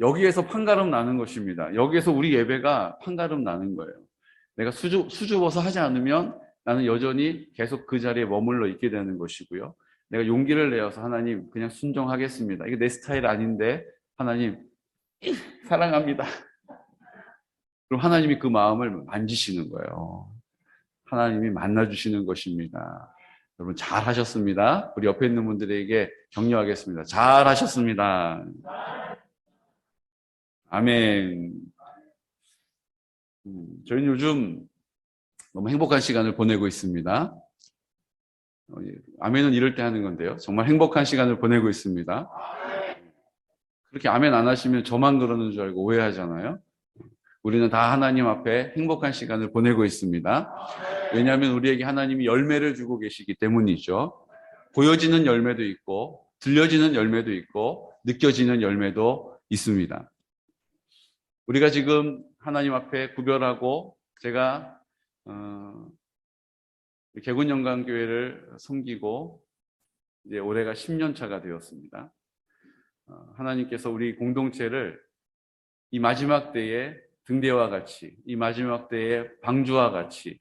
여기에서 판가름 나는 것입니다. 여기에서 우리 예배가 판가름 나는 거예요. 내가 수줍어서 하지 않으면 나는 여전히 계속 그 자리에 머물러 있게 되는 것이고요. 내가 용기를 내어서 하나님 그냥 순종하겠습니다. 이게 내 스타일 아닌데 하나님 사랑합니다. 그럼 하나님이 그 마음을 만지시는 거예요. 하나님이 만나주시는 것입니다. 여러분 잘하셨습니다. 우리 옆에 있는 분들에게 격려하겠습니다. 잘하셨습니다. 아멘. 저희는 요즘 너무 행복한 시간을 보내고 있습니다. 아멘은 이럴 때 하는 건데요. 정말 행복한 시간을 보내고 있습니다. 그렇게 아멘 안 하시면 저만 그러는 줄 알고 오해하잖아요. 우리는 다 하나님 앞에 행복한 시간을 보내고 있습니다. 왜냐하면 우리에게 하나님이 열매를 주고 계시기 때문이죠. 보여지는 열매도 있고 들려지는 열매도 있고 느껴지는 열매도 있습니다. 우리가 지금 하나님 앞에 구별하고 제가 개군영광교회를 섬기고 이제 올해가 10년 차가 되었습니다. 하나님께서 우리 공동체를 이 마지막 때에 등대와 같이, 이 마지막 때에 방주와 같이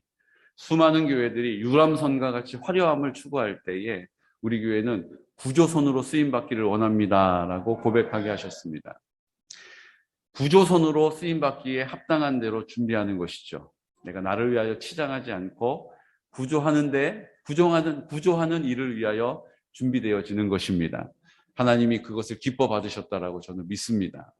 수많은 교회들이 유람선과 같이 화려함을 추구할 때에 우리 교회는 구조선으로 쓰임받기를 원합니다라고 고백하게 하셨습니다. 구조선으로 쓰임받기에 합당한 대로 준비하는 것이죠. 내가 나를 위하여 치장하지 않고 구조하는 일을 위하여 준비되어지는 것입니다. 하나님이 그것을 기뻐 받으셨다라고 저는 믿습니다.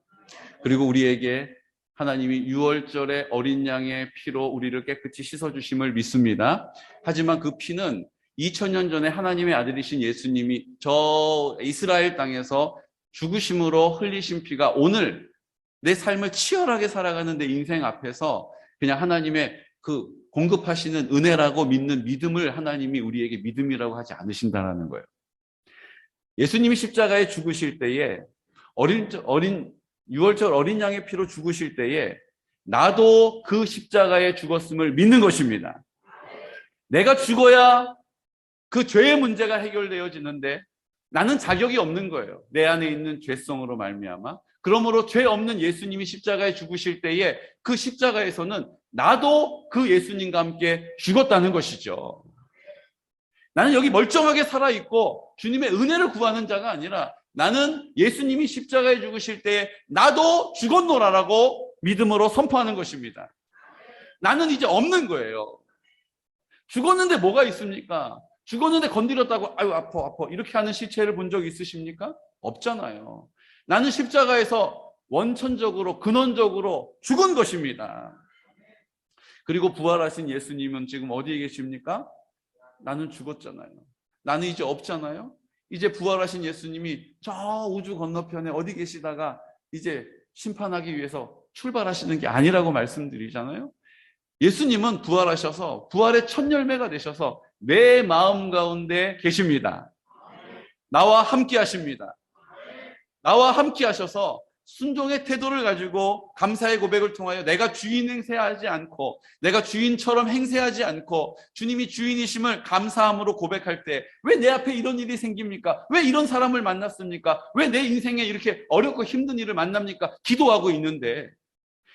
그리고 우리에게 하나님이 유월절의 어린 양의 피로 우리를 깨끗이 씻어주심을 믿습니다. 하지만 그 피는 2000년 전에 하나님의 아들이신 예수님이 저 이스라엘 땅에서 죽으심으로 흘리신 피가 오늘 내 삶을 치열하게 살아가는 내 인생 앞에서 그냥 하나님의 그 공급하시는 은혜라고 믿는 믿음을 하나님이 우리에게 믿음이라고 하지 않으신다는 거예요. 예수님이 십자가에 죽으실 때에 유월절 어린 양의 피로 죽으실 때에 나도 그 십자가에 죽었음을 믿는 것입니다. 내가 죽어야 그 죄의 문제가 해결되어지는데 나는 자격이 없는 거예요. 내 안에 있는 죄성으로 말미암아. 그러므로 죄 없는 예수님이 십자가에 죽으실 때에 그 십자가에서는 나도 그 예수님과 함께 죽었다는 것이죠. 나는 여기 멀쩡하게 살아있고 주님의 은혜를 구하는 자가 아니라 나는 예수님이 십자가에 죽으실 때 나도 죽었노라라고 믿음으로 선포하는 것입니다. 나는 이제 없는 거예요. 죽었는데 뭐가 있습니까? 죽었는데 건드렸다고 아유 아파 이렇게 하는 시체를 본 적 있으십니까? 없잖아요. 나는 십자가에서 원천적으로 근원적으로 죽은 것입니다. 그리고 부활하신 예수님은 지금 어디에 계십니까? 나는 죽었잖아요. 나는 이제 없잖아요. 이제 부활하신 예수님이 저 우주 건너편에 어디 계시다가 이제 심판하기 위해서 출발하시는 게 아니라고 말씀드리잖아요. 예수님은 부활하셔서 부활의 첫 열매가 되셔서 내 마음 가운데 계십니다. 나와 함께 하십니다. 나와 함께 하셔서 순종의 태도를 가지고 감사의 고백을 통하여 내가 주인 행세하지 않고 내가 주인처럼 행세하지 않고 주님이 주인이심을 감사함으로 고백할 때 왜 내 앞에 이런 일이 생깁니까? 왜 이런 사람을 만났습니까? 왜 내 인생에 이렇게 어렵고 힘든 일을 만납니까? 기도하고 있는데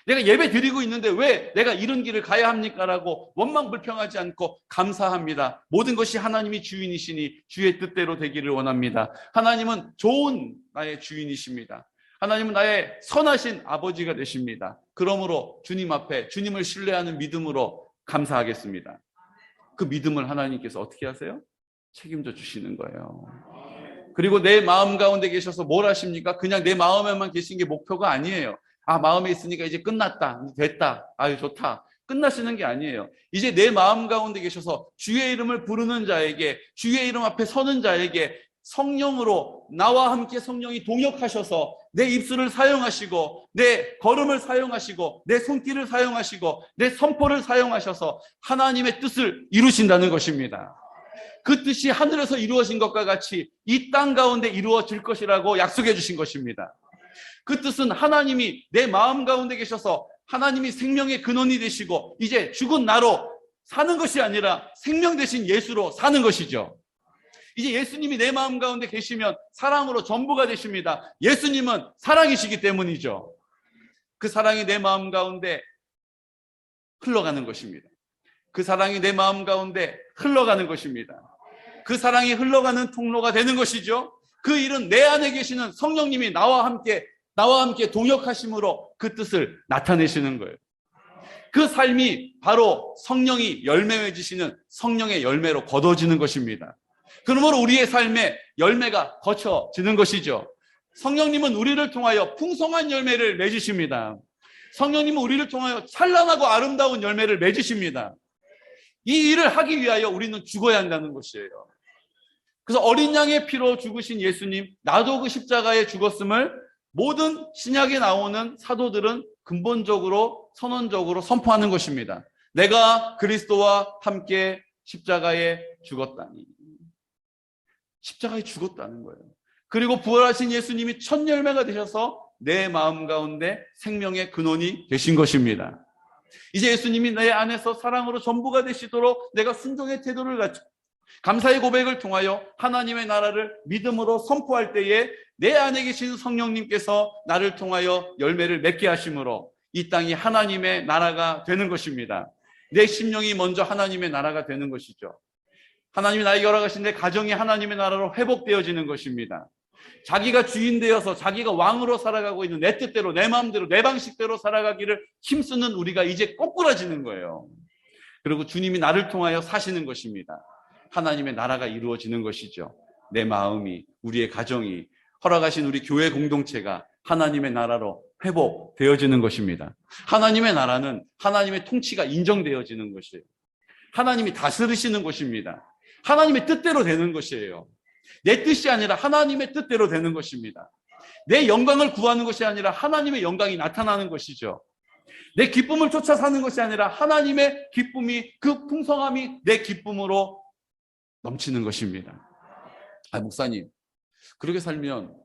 내가 예배 드리고 있는데 왜 내가 이런 길을 가야 합니까? 라고 원망불평하지 않고 감사합니다. 모든 것이 하나님이 주인이시니 주의 뜻대로 되기를 원합니다. 하나님은 좋은 나의 주인이십니다. 하나님은 나의 선하신 아버지가 되십니다. 그러므로 주님 앞에 주님을 신뢰하는 믿음으로 감사하겠습니다. 그 믿음을 하나님께서 어떻게 하세요? 책임져 주시는 거예요. 그리고 내 마음 가운데 계셔서 뭘 하십니까? 그냥 내 마음에만 계신 게 목표가 아니에요. 아, 마음에 있으니까 이제 끝났다. 됐다. 아유, 좋다. 끝나시는 게 아니에요. 이제 내 마음 가운데 계셔서 주의 이름을 부르는 자에게, 주의 이름 앞에 서는 자에게 성령으로 나와 함께 성령이 동역하셔서 내 입술을 사용하시고 내 걸음을 사용하시고 내 손길을 사용하시고 내 선포를 사용하셔서 하나님의 뜻을 이루신다는 것입니다. 그 뜻이 하늘에서 이루어진 것과 같이 이 땅 가운데 이루어질 것이라고 약속해 주신 것입니다. 그 뜻은 하나님이 내 마음 가운데 계셔서 하나님이 생명의 근원이 되시고 이제 죽은 나로 사는 것이 아니라 생명 되신 예수로 사는 것이죠. 이제 예수님이 내 마음 가운데 계시면 사랑으로 전부가 되십니다. 예수님은 사랑이시기 때문이죠. 그 사랑이 내 마음 가운데 흘러가는 것입니다. 그 사랑이 내 마음 가운데 흘러가는 것입니다. 그 사랑이 흘러가는 통로가 되는 것이죠. 그 일은 내 안에 계시는 성령님이 나와 함께 동역하심으로 그 뜻을 나타내시는 거예요. 그 삶이 바로 성령이 열매 맺으시는 성령의 열매로 거둬지는 것입니다. 그러므로 우리의 삶에 열매가 거쳐지는 것이죠. 성령님은 우리를 통하여 풍성한 열매를 맺으십니다. 성령님은 우리를 통하여 찬란하고 아름다운 열매를 맺으십니다. 이 일을 하기 위하여 우리는 죽어야 한다는 것이에요. 그래서 어린 양의 피로 죽으신 예수님, 나도 그 십자가에 죽었음을 모든 신약에 나오는 사도들은 근본적으로 선언적으로 선포하는 것입니다. 내가 그리스도와 함께 십자가에 죽었다니. 십자가에 죽었다는 거예요. 그리고 부활하신 예수님이 첫 열매가 되셔서 내 마음 가운데 생명의 근원이 되신 것입니다. 이제 예수님이 내 안에서 사랑으로 전부가 되시도록 내가 순종의 태도를 갖추고 감사의 고백을 통하여 하나님의 나라를 믿음으로 선포할 때에 내 안에 계신 성령님께서 나를 통하여 열매를 맺게 하심으로 이 땅이 하나님의 나라가 되는 것입니다. 내 심령이 먼저 하나님의 나라가 되는 것이죠. 하나님이 나에게 허락하신 내 가정이 하나님의 나라로 회복되어지는 것입니다. 자기가 주인 되어서 자기가 왕으로 살아가고 있는 내 뜻대로 내 마음대로 내 방식대로 살아가기를 힘쓰는 우리가 이제 꼬꾸라지는 거예요. 그리고 주님이 나를 통하여 사시는 것입니다. 하나님의 나라가 이루어지는 것이죠. 내 마음이, 우리의 가정이, 허락하신 우리 교회 공동체가 하나님의 나라로 회복되어지는 것입니다. 하나님의 나라는 하나님의 통치가 인정되어지는 것이에요. 하나님이 다스리시는 것입니다. 하나님의 뜻대로 되는 것이에요. 내 뜻이 아니라 하나님의 뜻대로 되는 것입니다. 내 영광을 구하는 것이 아니라 하나님의 영광이 나타나는 것이죠. 내 기쁨을 쫓아 사는 것이 아니라 하나님의 기쁨이, 그 풍성함이 내 기쁨으로 넘치는 것입니다. 목사님, 그렇게 살면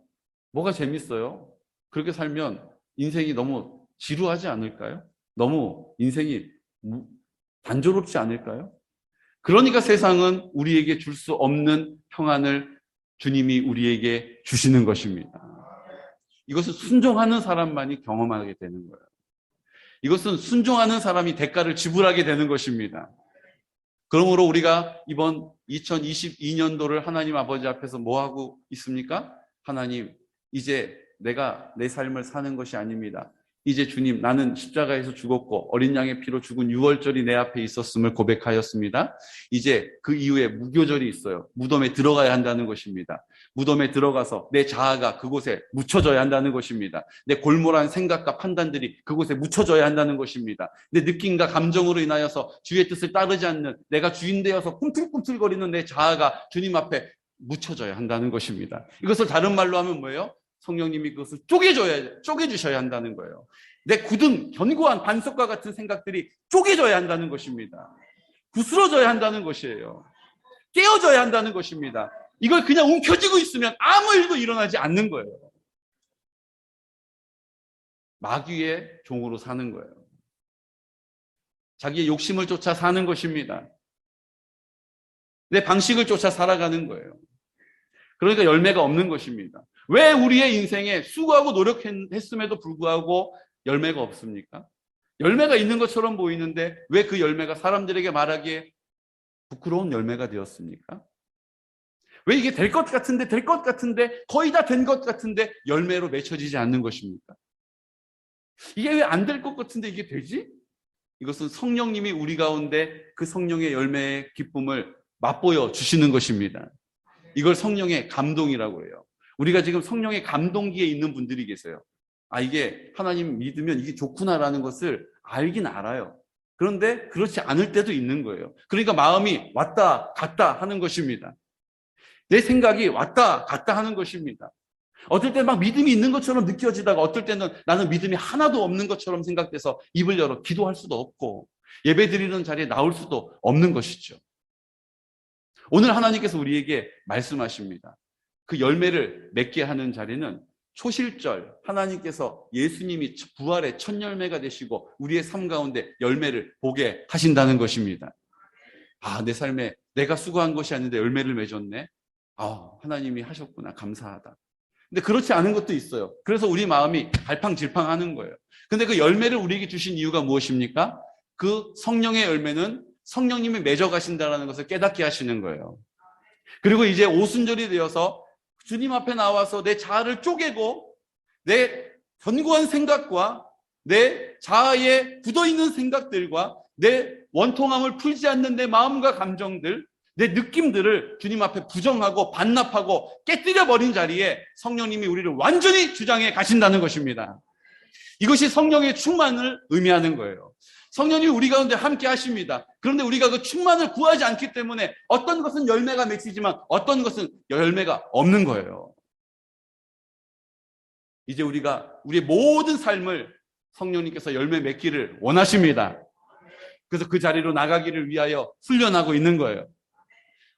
뭐가 재밌어요? 그렇게 살면 인생이 너무 지루하지 않을까요? 너무 인생이 단조롭지 않을까요? 그러니까 세상은 우리에게 줄 수 없는 평안을 주님이 우리에게 주시는 것입니다. 이것은 순종하는 사람만이 경험하게 되는 거예요. 이것은 순종하는 사람이 대가를 지불하게 되는 것입니다. 그러므로 우리가 이번 2022년도를 하나님 아버지 앞에서 뭐 하고 있습니까? 하나님, 이제 내가 내 삶을 사는 것이 아닙니다. 이제 주님, 나는 십자가에서 죽었고 어린 양의 피로 죽은 유월절이 내 앞에 있었음을 고백하였습니다. 이제 그 이후에 무교절이 있어요. 무덤에 들어가야 한다는 것입니다. 무덤에 들어가서 내 자아가 그곳에 묻혀져야 한다는 것입니다. 내 골몰한 생각과 판단들이 그곳에 묻혀져야 한다는 것입니다. 내 느낌과 감정으로 인하여서 주의 뜻을 따르지 않는, 내가 주인 되어서 꿈틀꿈틀거리는 내 자아가 주님 앞에 묻혀져야 한다는 것입니다. 이것을 다른 말로 하면 뭐예요? 성령님이 그것을 쪼개주셔야 한다는 거예요. 내 굳은 견고한 반석과 같은 생각들이 쪼개져야 한다는 것입니다. 부스러져야 한다는 것이에요. 깨어져야 한다는 것입니다. 이걸 그냥 움켜쥐고 있으면 아무 일도 일어나지 않는 거예요. 마귀의 종으로 사는 거예요. 자기의 욕심을 쫓아 사는 것입니다. 내 방식을 쫓아 살아가는 거예요. 그러니까 열매가 없는 것입니다. 왜 우리의 인생에 수고하고 노력했음에도 불구하고 열매가 없습니까? 열매가 있는 것처럼 보이는데 왜 그 열매가 사람들에게 말하기에 부끄러운 열매가 되었습니까? 왜 이게 될 것 같은데 거의 다 된 것 같은데 열매로 맺혀지지 않는 것입니까? 이게 왜 안 될 것 같은데 이게 되지? 이것은 성령님이 우리 가운데 그 성령의 열매의 기쁨을 맛보여 주시는 것입니다. 이걸 성령의 감동이라고 해요. 우리가 지금 성령의 감동기에 있는 분들이 계세요. 이게 하나님 믿으면 이게 좋구나라는 것을 알긴 알아요. 그런데 그렇지 않을 때도 있는 거예요. 그러니까 마음이 왔다 갔다 하는 것입니다. 내 생각이 왔다 갔다 하는 것입니다. 어떨 때 막 믿음이 있는 것처럼 느껴지다가 어떨 때는 나는 믿음이 하나도 없는 것처럼 생각돼서 입을 열어 기도할 수도 없고 예배 드리는 자리에 나올 수도 없는 것이죠. 오늘 하나님께서 우리에게 말씀하십니다. 그 열매를 맺게 하는 자리는 초실절 하나님께서 예수님이 부활의 첫 열매가 되시고 우리의 삶 가운데 열매를 보게 하신다는 것입니다. 내 삶에 내가 수고한 것이 아닌데 열매를 맺었네. 하나님이 하셨구나, 감사하다. 근데 그렇지 않은 것도 있어요. 그래서 우리 마음이 갈팡질팡하는 거예요. 근데 그 열매를 우리에게 주신 이유가 무엇입니까? 그 성령의 열매는 성령님이 맺어 가신다는 것을 깨닫게 하시는 거예요. 그리고 이제 오순절이 되어서 주님 앞에 나와서 내 자아를 쪼개고 내 견고한 생각과 내 자아에 굳어있는 생각들과 내 원통함을 풀지 않는 내 마음과 감정들, 내 느낌들을 주님 앞에 부정하고 반납하고 깨뜨려버린 자리에 성령님이 우리를 완전히 주장해 가신다는 것입니다. 이것이 성령의 충만을 의미하는 거예요. 성령님이 우리 가운데 함께 하십니다. 그런데 우리가 그 충만을 구하지 않기 때문에 어떤 것은 열매가 맺히지만 어떤 것은 열매가 없는 거예요. 이제 우리가 우리의 모든 삶을 성령님께서 열매 맺기를 원하십니다. 그래서 그 자리로 나가기를 위하여 훈련하고 있는 거예요.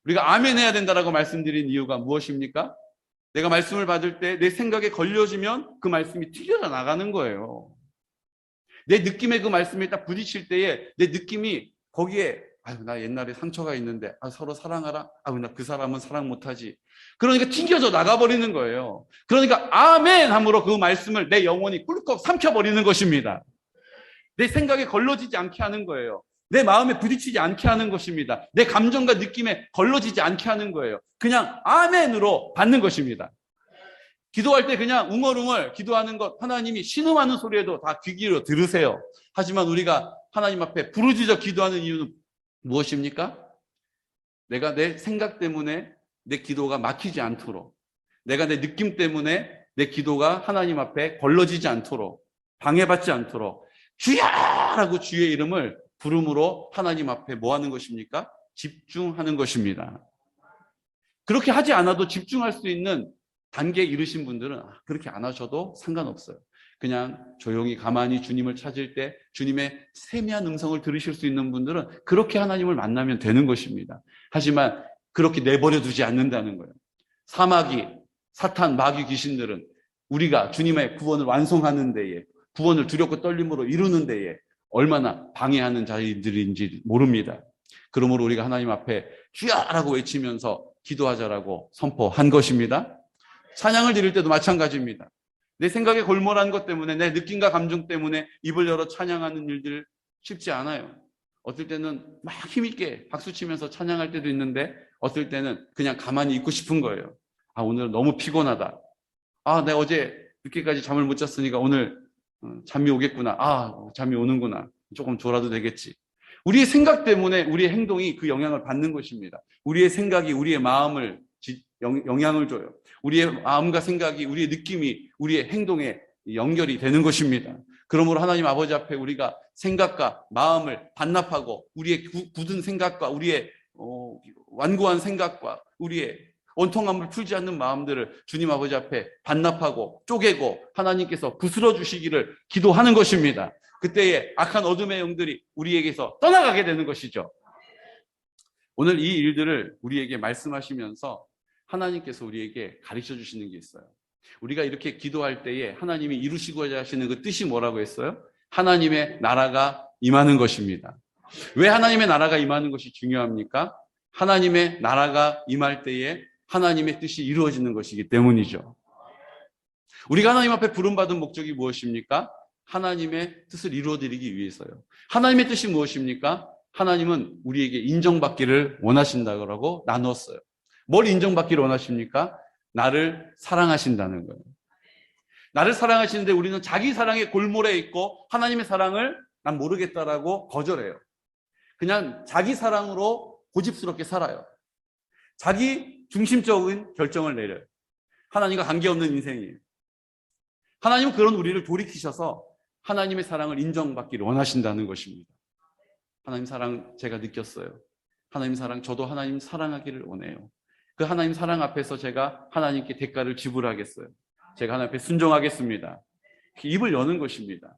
우리가 아멘 해야 된다라고 말씀드린 이유가 무엇입니까? 내가 말씀을 받을 때 내 생각에 걸려지면 그 말씀이 튀겨져 나가는 거예요. 내 느낌에 그 말씀이 딱 부딪힐 때에 내 느낌이 거기에 나 옛날에 상처가 있는데 서로 사랑하라. 나 그 사람은 사랑 못하지. 그러니까 튕겨져 나가버리는 거예요. 그러니까 아멘 함으로 그 말씀을 내 영혼이 꿀꺽 삼켜버리는 것입니다. 내 생각에 걸러지지 않게 하는 거예요. 내 마음에 부딪히지 않게 하는 것입니다. 내 감정과 느낌에 걸러지지 않게 하는 거예요. 그냥 아멘으로 받는 것입니다. 기도할 때 그냥 웅얼웅얼 기도하는 것, 하나님이 신음하는 소리에도 다 귀 기울여 들으세요. 하지만 우리가 하나님 앞에 부르짖어 기도하는 이유는 무엇입니까? 내가 내 생각 때문에 내 기도가 막히지 않도록, 내가 내 느낌 때문에 내 기도가 하나님 앞에 걸러지지 않도록, 방해받지 않도록 주야라고 주의 이름을 부름으로 하나님 앞에 뭐 하는 것입니까? 집중하는 것입니다. 그렇게 하지 않아도 집중할 수 있는 단계에 이르신 분들은 그렇게 안 하셔도 상관없어요. 그냥 조용히 가만히 주님을 찾을 때 주님의 세미한 음성을 들으실 수 있는 분들은 그렇게 하나님을 만나면 되는 것입니다. 하지만 그렇게 내버려 두지 않는다는 거예요. 사마귀, 사탄, 마귀 귀신들은 우리가 주님의 구원을 완성하는 데에, 구원을 두렵고 떨림으로 이루는 데에 얼마나 방해하는 자들인지 모릅니다. 그러므로 우리가 하나님 앞에 주야라고 외치면서 기도하자라고 선포한 것입니다. 찬양을 드릴 때도 마찬가지입니다. 내 생각에 골몰한 것 때문에, 내 느낌과 감정 때문에 입을 열어 찬양하는 일들 쉽지 않아요. 어떨 때는 막 힘있게 박수치면서 찬양할 때도 있는데 어떨 때는 그냥 가만히 있고 싶은 거예요. 오늘 너무 피곤하다. 내가 어제 늦게까지 잠을 못 잤으니까 오늘 잠이 오겠구나. 잠이 오는구나. 조금 졸아도 되겠지. 우리의 생각 때문에 우리의 행동이 그 영향을 받는 것입니다. 우리의 생각이 우리의 마음을 영향을 줘요. 우리의 마음과 생각이, 우리의 느낌이 우리의 행동에 연결이 되는 것입니다. 그러므로 하나님 아버지 앞에 우리가 생각과 마음을 반납하고 우리의 굳은 생각과 우리의 완고한 생각과 우리의 원통함을 풀지 않는 마음들을 주님 아버지 앞에 반납하고 쪼개고 하나님께서 부스러 주시기를 기도하는 것입니다. 그때에 악한 어둠의 영들이 우리에게서 떠나가게 되는 것이죠. 오늘 이 일들을 우리에게 말씀하시면서 하나님께서 우리에게 가르쳐 주시는 게 있어요. 우리가 이렇게 기도할 때에 하나님이 이루시고자 하시는 그 뜻이 뭐라고 했어요? 하나님의 나라가 임하는 것입니다. 왜 하나님의 나라가 임하는 것이 중요합니까? 하나님의 나라가 임할 때에 하나님의 뜻이 이루어지는 것이기 때문이죠. 우리가 하나님 앞에 부름받은 목적이 무엇입니까? 하나님의 뜻을 이루어드리기 위해서요. 하나님의 뜻이 무엇입니까? 하나님은 우리에게 인정받기를 원하신다고 나눴어요. 뭘 인정받기를 원하십니까? 나를 사랑하신다는 거예요. 나를 사랑하시는데 우리는 자기 사랑에 골몰해 있고 하나님의 사랑을 난 모르겠다라고 거절해요. 그냥 자기 사랑으로 고집스럽게 살아요. 자기 중심적인 결정을 내려요. 하나님과 관계없는 인생이에요. 하나님은 그런 우리를 돌이키셔서 하나님의 사랑을 인정받기를 원하신다는 것입니다. 하나님 사랑 제가 느꼈어요. 하나님 사랑, 저도 하나님 사랑하기를 원해요. 그 하나님 사랑 앞에서 제가 하나님께 대가를 지불하겠어요. 제가 하나님 앞에 순종하겠습니다. 입을 여는 것입니다.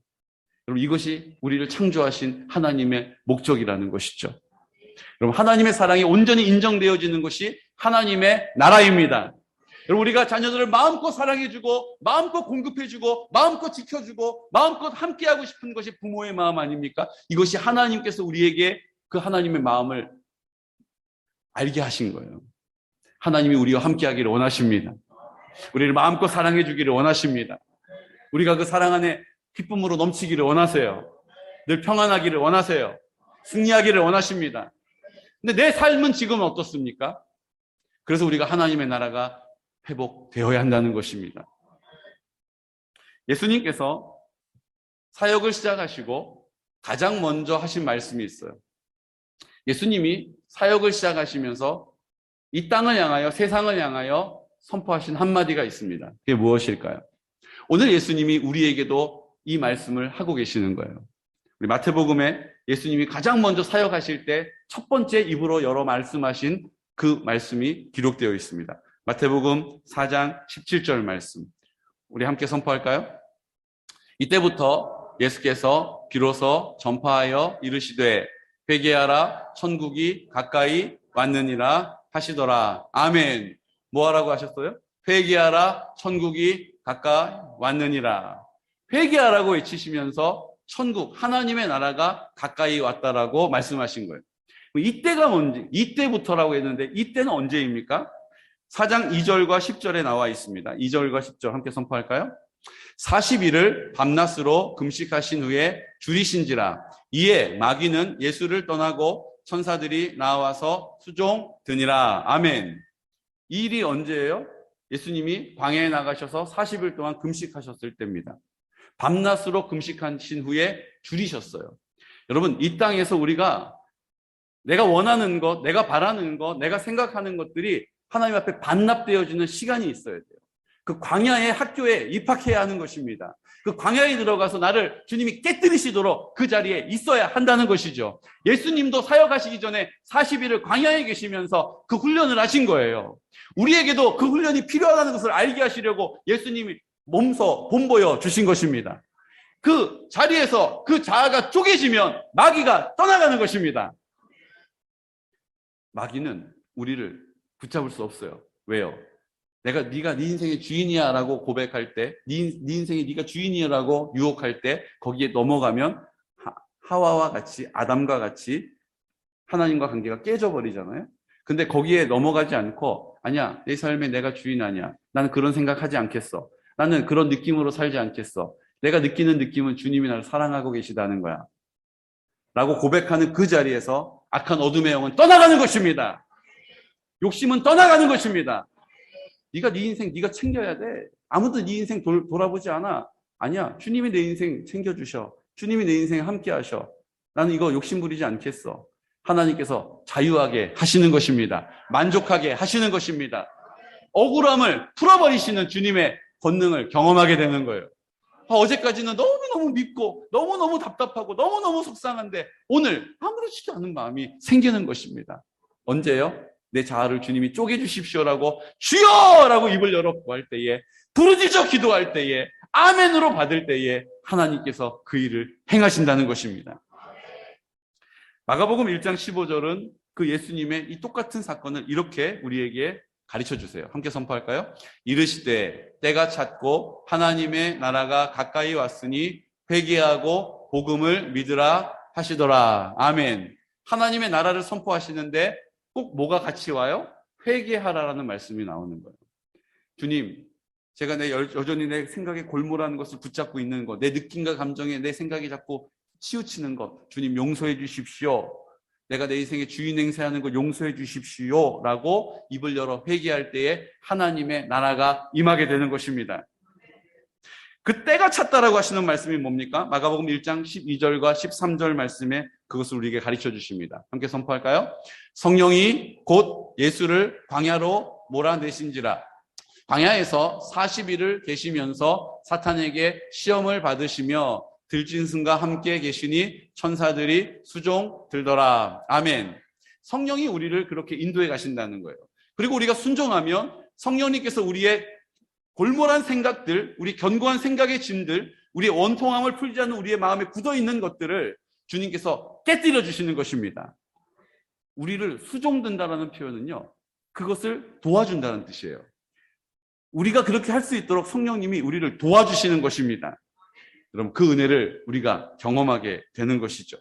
여러분, 이것이 우리를 창조하신 하나님의 목적이라는 것이죠. 여러분, 하나님의 사랑이 온전히 인정되어지는 것이 하나님의 나라입니다. 여러분, 우리가 자녀들을 마음껏 사랑해주고 마음껏 공급해주고 마음껏 지켜주고 마음껏 함께하고 싶은 것이 부모의 마음 아닙니까? 이것이 하나님께서 우리에게 그 하나님의 마음을 알게 하신 거예요. 하나님이 우리와 함께 하기를 원하십니다. 우리를 마음껏 사랑해 주기를 원하십니다. 우리가 그 사랑 안에 기쁨으로 넘치기를 원하세요. 늘 평안하기를 원하세요. 승리하기를 원하십니다. 근데 내 삶은 지금 어떻습니까? 그래서 우리가 하나님의 나라가 회복되어야 한다는 것입니다. 예수님께서 사역을 시작하시고 가장 먼저 하신 말씀이 있어요. 예수님이 사역을 시작하시면서 이 땅을 향하여, 세상을 향하여 선포하신 한마디가 있습니다. 그게 무엇일까요? 오늘 예수님이 우리에게도 이 말씀을 하고 계시는 거예요. 우리 마태복음에 예수님이 가장 먼저 사역하실 때 첫 번째 입으로 열어 말씀하신 그 말씀이 기록되어 있습니다. 마태복음 4장 17절 말씀. 우리 함께 선포할까요? 이때부터 예수께서 비로소 전파하여 이르시되 회개하라 천국이 가까이 왔느니라 하시더라. 아멘. 뭐 하라고 하셨어요? 회개하라 천국이 가까이 왔느니라. 회개하라고 외치시면서 천국, 하나님의 나라가 가까이 왔다라고 말씀하신 거예요. 이때가 뭔지, 이때부터라고 했는데 이때는 언제입니까? 4장 2절과 10절에 나와 있습니다. 2절과 10절 함께 선포할까요? 40일을 밤낮으로 금식하신 후에 줄이신지라. 이에 마귀는 예수를 떠나고 천사들이 나와서 수종드니라. 아멘. 이 일이 언제예요? 예수님이 광야에 나가셔서 40일 동안 금식하셨을 때입니다. 밤낮으로 금식하신 후에 줄이셨어요. 여러분, 이 땅에서 우리가 내가 원하는 것, 내가 바라는 것, 내가 생각하는 것들이 하나님 앞에 반납되어지는 시간이 있어야 돼요. 그 광야의 학교에 입학해야 하는 것입니다. 그 광야에 들어가서 나를 주님이 깨뜨리시도록 그 자리에 있어야 한다는 것이죠. 예수님도 사역하시기 전에 40일을 광야에 계시면서 그 훈련을 하신 거예요. 우리에게도 그 훈련이 필요하다는 것을 알게 하시려고 예수님이 몸소 본보여 주신 것입니다. 그 자리에서 그 자아가 쪼개지면 마귀가 떠나가는 것입니다. 마귀는 우리를 붙잡을 수 없어요. 왜요? 네가 네 인생의 주인이야 라고 고백할 때, 네 인생이 네가 주인이야 라고 유혹할 때 거기에 넘어가면 하와와 같이, 아담과 같이 하나님과 관계가 깨져버리잖아요. 근데 거기에 넘어가지 않고 아니야, 내 삶에 내가 주인 아니야. 나는 그런 생각하지 않겠어. 나는 그런 느낌으로 살지 않겠어. 내가 느끼는 느낌은 주님이 나를 사랑하고 계시다는 거야 라고 고백하는 그 자리에서 악한 어둠의 영은 떠나가는 것입니다. 욕심은 떠나가는 것입니다. 네가 네 인생 네가 챙겨야 돼. 아무도 네 인생 돌아보지 않아. 아니야. 주님이 내 인생 챙겨주셔. 주님이 내 인생 함께 하셔. 나는 이거 욕심 부리지 않겠어. 하나님께서 자유하게 하시는 것입니다. 만족하게 하시는 것입니다. 억울함을 풀어버리시는 주님의 권능을 경험하게 되는 거예요. 어제까지는 너무너무 밉고 너무너무 답답하고 너무너무 속상한데 오늘 아무렇지도 않은 마음이 생기는 것입니다. 언제요? 내 자아를 주님이 쪼개주십시오라고 주여라고 입을 열어 구할 때에, 부르짖어 기도할 때에, 아멘으로 받을 때에 하나님께서 그 일을 행하신다는 것입니다. 마가복음 1장 15절은 그 예수님의 이 똑같은 사건을 이렇게 우리에게 가르쳐 주세요. 함께 선포할까요? 이르시되 때가 찼고 하나님의 나라가 가까이 왔으니 회개하고 복음을 믿으라 하시더라. 아멘. 하나님의 나라를 선포하시는데 꼭 뭐가 같이 와요? 회개하라라는 말씀이 나오는 거예요. 주님, 제가 여전히 내 생각에 골몰하는 것을 붙잡고 있는 것, 내 느낌과 감정에 내 생각이 자꾸 치우치는 것, 주님 용서해 주십시오. 내가 내 인생의 주인 행세하는 것 용서해 주십시오 라고 입을 열어 회개할 때에 하나님의 나라가 임하게 되는 것입니다. 그 때가 찼다라고 하시는 말씀이 뭡니까? 마가복음 1장 12절과 13절 말씀에 그것을 우리에게 가르쳐 주십니다. 함께 선포할까요? 성령이 곧 예수를 광야로 몰아내신지라. 광야에서 40일을 계시면서 사탄에게 시험을 받으시며 들짐승과 함께 계시니 천사들이 수종 들더라. 아멘. 성령이 우리를 그렇게 인도해 가신다는 거예요. 그리고 우리가 순종하면 성령님께서 우리의 골몰한 생각들, 우리 견고한 생각의 짐들, 우리의 원통함을 풀지 않는 우리의 마음에 굳어있는 것들을 주님께서 깨뜨려 주시는 것입니다. 우리를 수종든다라는 표현은요, 그것을 도와준다는 뜻이에요. 우리가 그렇게 할 수 있도록 성령님이 우리를 도와주시는 것입니다. 여러분, 그 은혜를 우리가 경험하게 되는 것이죠.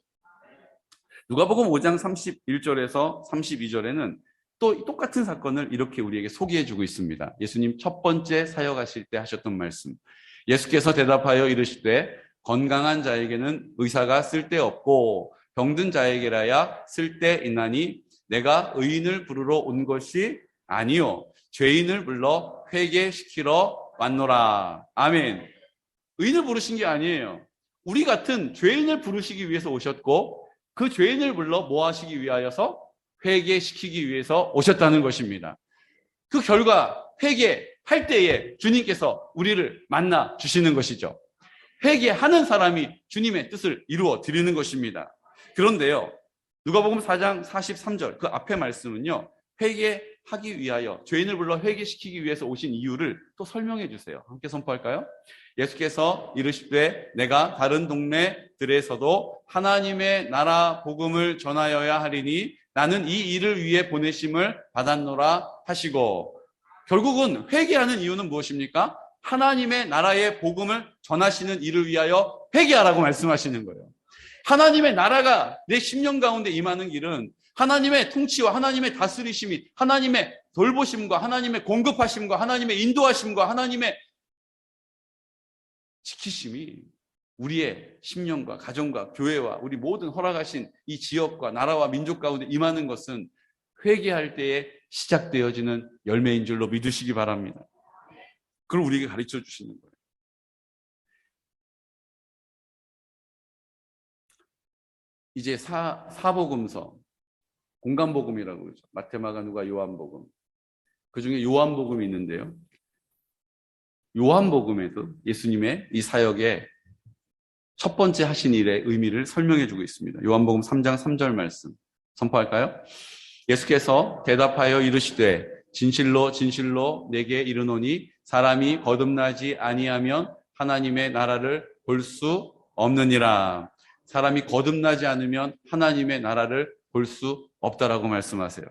누가복음 5장 31절에서 32절에는 또 똑같은 사건을 이렇게 우리에게 소개해 주고 있습니다. 예수님 첫 번째 사역하실 때 하셨던 말씀. 예수께서 대답하여 이르시되 건강한 자에게는 의사가 쓸데없고 병든 자에게라야 쓸데있나니 내가 의인을 부르러 온 것이 아니요 죄인을 불러 회개시키러 왔노라. 아멘. 의인을 부르신 게 아니에요. 우리 같은 죄인을 부르시기 위해서 오셨고 그 죄인을 불러 뭐 하시기 위하여서? 회개시키기 위해서 오셨다는 것입니다. 그 결과 회개할 때에 주님께서 우리를 만나 주시는 것이죠. 회개하는 사람이 주님의 뜻을 이루어 드리는 것입니다. 그런데요, 누가복음 4장 43절 그 앞에 말씀은요, 회개하기 위하여 죄인을 불러 회개시키기 위해서 오신 이유를 또 설명해 주세요. 함께 선포할까요? 예수께서 이르시되 내가 다른 동네들에서도 하나님의 나라 복음을 전하여야 하리니 나는 이 일을 위해 보내심을 받았노라 하시고, 결국은 회개하는 이유는 무엇입니까? 하나님의 나라의 복음을 전하시는 일을 위하여 회개하라고 말씀하시는 거예요. 하나님의 나라가 내 심령 가운데 임하는 길은 하나님의 통치와 하나님의 다스리심이, 하나님의 돌보심과 하나님의 공급하심과 하나님의 인도하심과 하나님의 지키심이 우리의 심령과 가정과 교회와 우리 모든 허락하신 이 지역과 나라와 민족 가운데 임하는 것은 회개할 때에 시작되어지는 열매인 줄로 믿으시기 바랍니다. 그걸 우리에게 가르쳐 주시는 거예요. 이제 사복음서, 공간복음이라고 그러죠. 마태, 마가, 누가, 요한복음. 그 중에 요한복음이 있는데요. 요한복음에도 예수님의 이 사역의 첫 번째 하신 일의 의미를 설명해 주고 있습니다. 요한복음 3장 3절 말씀 선포할까요? 예수께서 대답하여 이르시되 진실로 진실로 내게 이르노니 사람이 거듭나지 아니하면 하나님의 나라를 볼 수 없느니라. 사람이 거듭나지 않으면 하나님의 나라를 볼 수 없다라고 말씀하세요.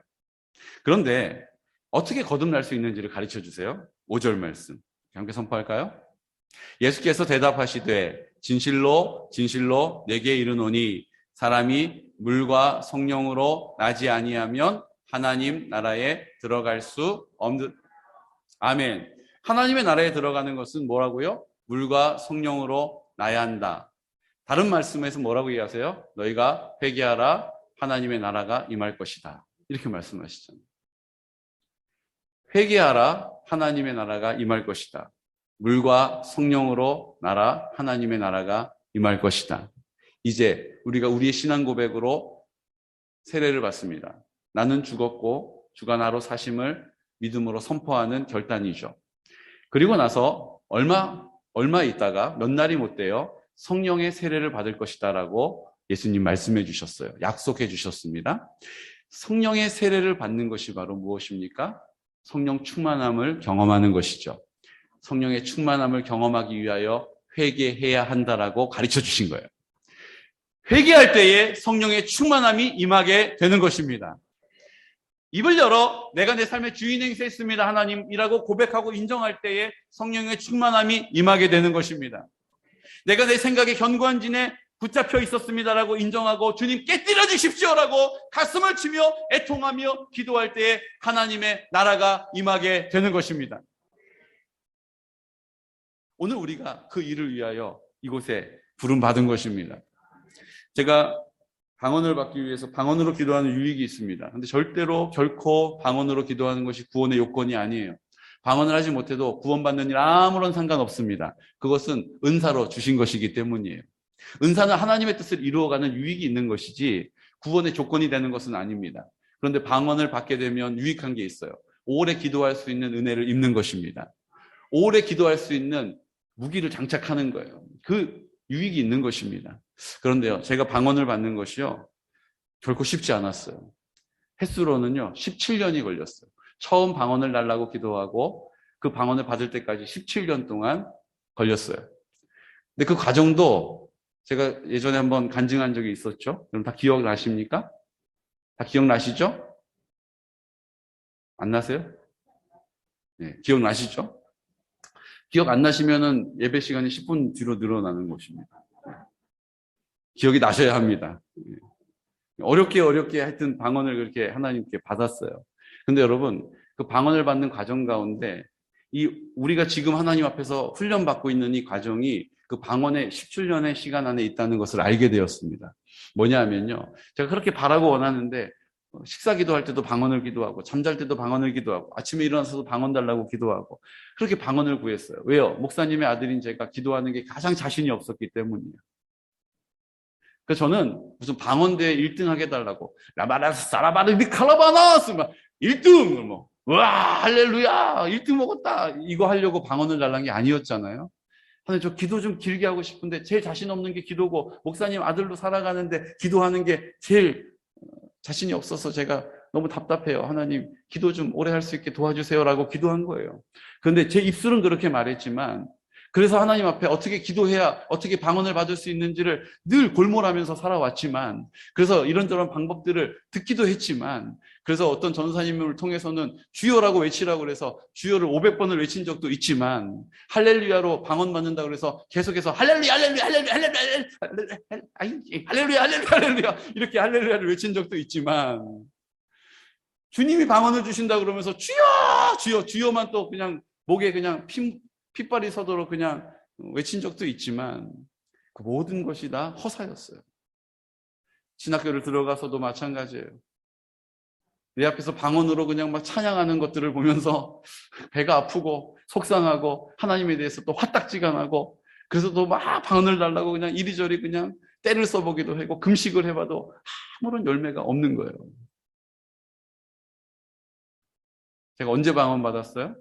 그런데 어떻게 거듭날 수 있는지를 가르쳐 주세요. 5절 말씀 함께 선포할까요? 예수께서 대답하시되 진실로 진실로 내게 이르노니 사람이 물과 성령으로 나지 아니하면 하나님 나라에 들어갈 수 없는. 아멘. 하나님의 나라에 들어가는 것은 뭐라고요? 물과 성령으로 나야 한다. 다른 말씀에서 뭐라고 얘기하세요? 너희가 회개하라 하나님의 나라가 임할 것이다. 이렇게 말씀하시잖아요. 회개하라 하나님의 나라가 임할 것이다. 물과 성령으로 나라 하나님의 나라가 임할 것이다. 이제 우리가 우리의 신앙 고백으로 세례를 받습니다. 나는 죽었고 주가 나로 사심을 믿음으로 선포하는 결단이죠. 그리고 나서 얼마 있다가 몇 날이 못 돼요. 성령의 세례를 받을 것이다라고 예수님 말씀해 주셨어요. 약속해 주셨습니다. 성령의 세례를 받는 것이 바로 무엇입니까? 성령 충만함을 경험하는 것이죠. 성령의 충만함을 경험하기 위하여 회개해야 한다라고 가르쳐 주신 거예요. 회개할 때에 성령의 충만함이 임하게 되는 것입니다. 입을 열어 내가 내 삶의 주인 행세했습니다 하나님이라고 고백하고 인정할 때에 성령의 충만함이 임하게 되는 것입니다. 내가 내 생각에 견고한 진에 붙잡혀 있었습니다라고 인정하고 주님 깨뜨려 주십시오라고 가슴을 치며 애통하며 기도할 때에 하나님의 나라가 임하게 되는 것입니다. 오늘 우리가 그 일을 위하여 이곳에 부름받은 것입니다. 제가 방언을 받기 위해서 방언으로 기도하는 유익이 있습니다. 그런데 절대로 결코 방언으로 기도하는 것이 구원의 요건이 아니에요. 방언을 하지 못해도 구원받는 일 아무런 상관없습니다. 그것은 은사로 주신 것이기 때문이에요. 은사는 하나님의 뜻을 이루어가는 유익이 있는 것이지 구원의 조건이 되는 것은 아닙니다. 그런데 방언을 받게 되면 유익한 게 있어요. 오래 기도할 수 있는 은혜를 입는 것입니다. 오래 기도할 수 있는 무기를 장착하는 거예요. 그 유익이 있는 것입니다. 그런데요, 제가 방언을 받는 것이요, 결코 쉽지 않았어요. 횟수로는요, 17년이 걸렸어요. 처음 방언을 달라고 기도하고 그 방언을 받을 때까지 17년 동안 걸렸어요. 근데 그 과정도 제가 예전에 한번 간증한 적이 있었죠. 그럼 다 기억나십니까? 다 기억나시죠? 안 나세요? 네, 기억나시죠? 기억 안 나시면은 예배 시간이 10분 뒤로 늘어나는 것입니다. 기억이 나셔야 합니다. 어렵게 하여튼 방언을 그렇게 하나님께 받았어요. 근데 여러분, 그 방언을 받는 과정 가운데 우리가 지금 하나님 앞에서 훈련받고 있는 이 과정이 그 방언의 17년의 시간 안에 있다는 것을 알게 되었습니다. 뭐냐 하면요. 제가 그렇게 바라고 원하는데 식사 기도할 때도 방언을 기도하고 잠잘 때도 방언을 기도하고 아침에 일어나서도 방언 달라고 기도하고 그렇게 방언을 구했어요. 왜요? 목사님의 아들인 제가 기도하는 게 가장 자신이 없었기 때문이에요. 그래서 저는 무슨 방언대회 1등 하게 해달라고 라바라스 사라바르디 칼라바나스 막 1등 뭐 와 할렐루야 1등 먹었다 이거 하려고 방언을 달라는 게 아니었잖아요. 하나님 저 기도 좀 길게 하고 싶은데 제일 자신 없는 게 기도고 목사님 아들로 살아가는데 기도하는 게 제일 자신이 없어서 제가 너무 답답해요. 하나님 기도 좀 오래 할 수 있게 도와주세요라고 기도한 거예요. 그런데 제 입술은 그렇게 말했지만 그래서 하나님 앞에 어떻게 기도해야 어떻게 방언을 받을 수 있는지를 늘 골몰하면서 살아왔지만 그래서 이런저런 방법들을 듣기도 했지만 그래서 어떤 전사님을 통해서는 주여라고 외치라고 그래서 주여를 500번을 외친 적도 있지만 할렐루야로 방언 받는다고 그래서 계속해서 할렐루야 할렐루야 할렐루야 할렐루야 할렐루야 할렐루야 할렐루야 이렇게 할렐루야를 외친 적도 있지만 주님이 방언을 주신다 그러면서 주여 주여 주여만 또 그냥 목에 그냥 핏발이 서도록 그냥 외친 적도 있지만 그 모든 것이 다 허사였어요. 신학교를 들어가서도 마찬가지예요. 내 앞에서 방언으로 그냥 막 찬양하는 것들을 보면서 배가 아프고 속상하고 하나님에 대해서 또 화딱지가 나고 그래서 또 막 방언을 달라고 그냥 이리저리 그냥 때를 써보기도 하고 금식을 해봐도 아무런 열매가 없는 거예요. 제가 언제 방언 받았어요?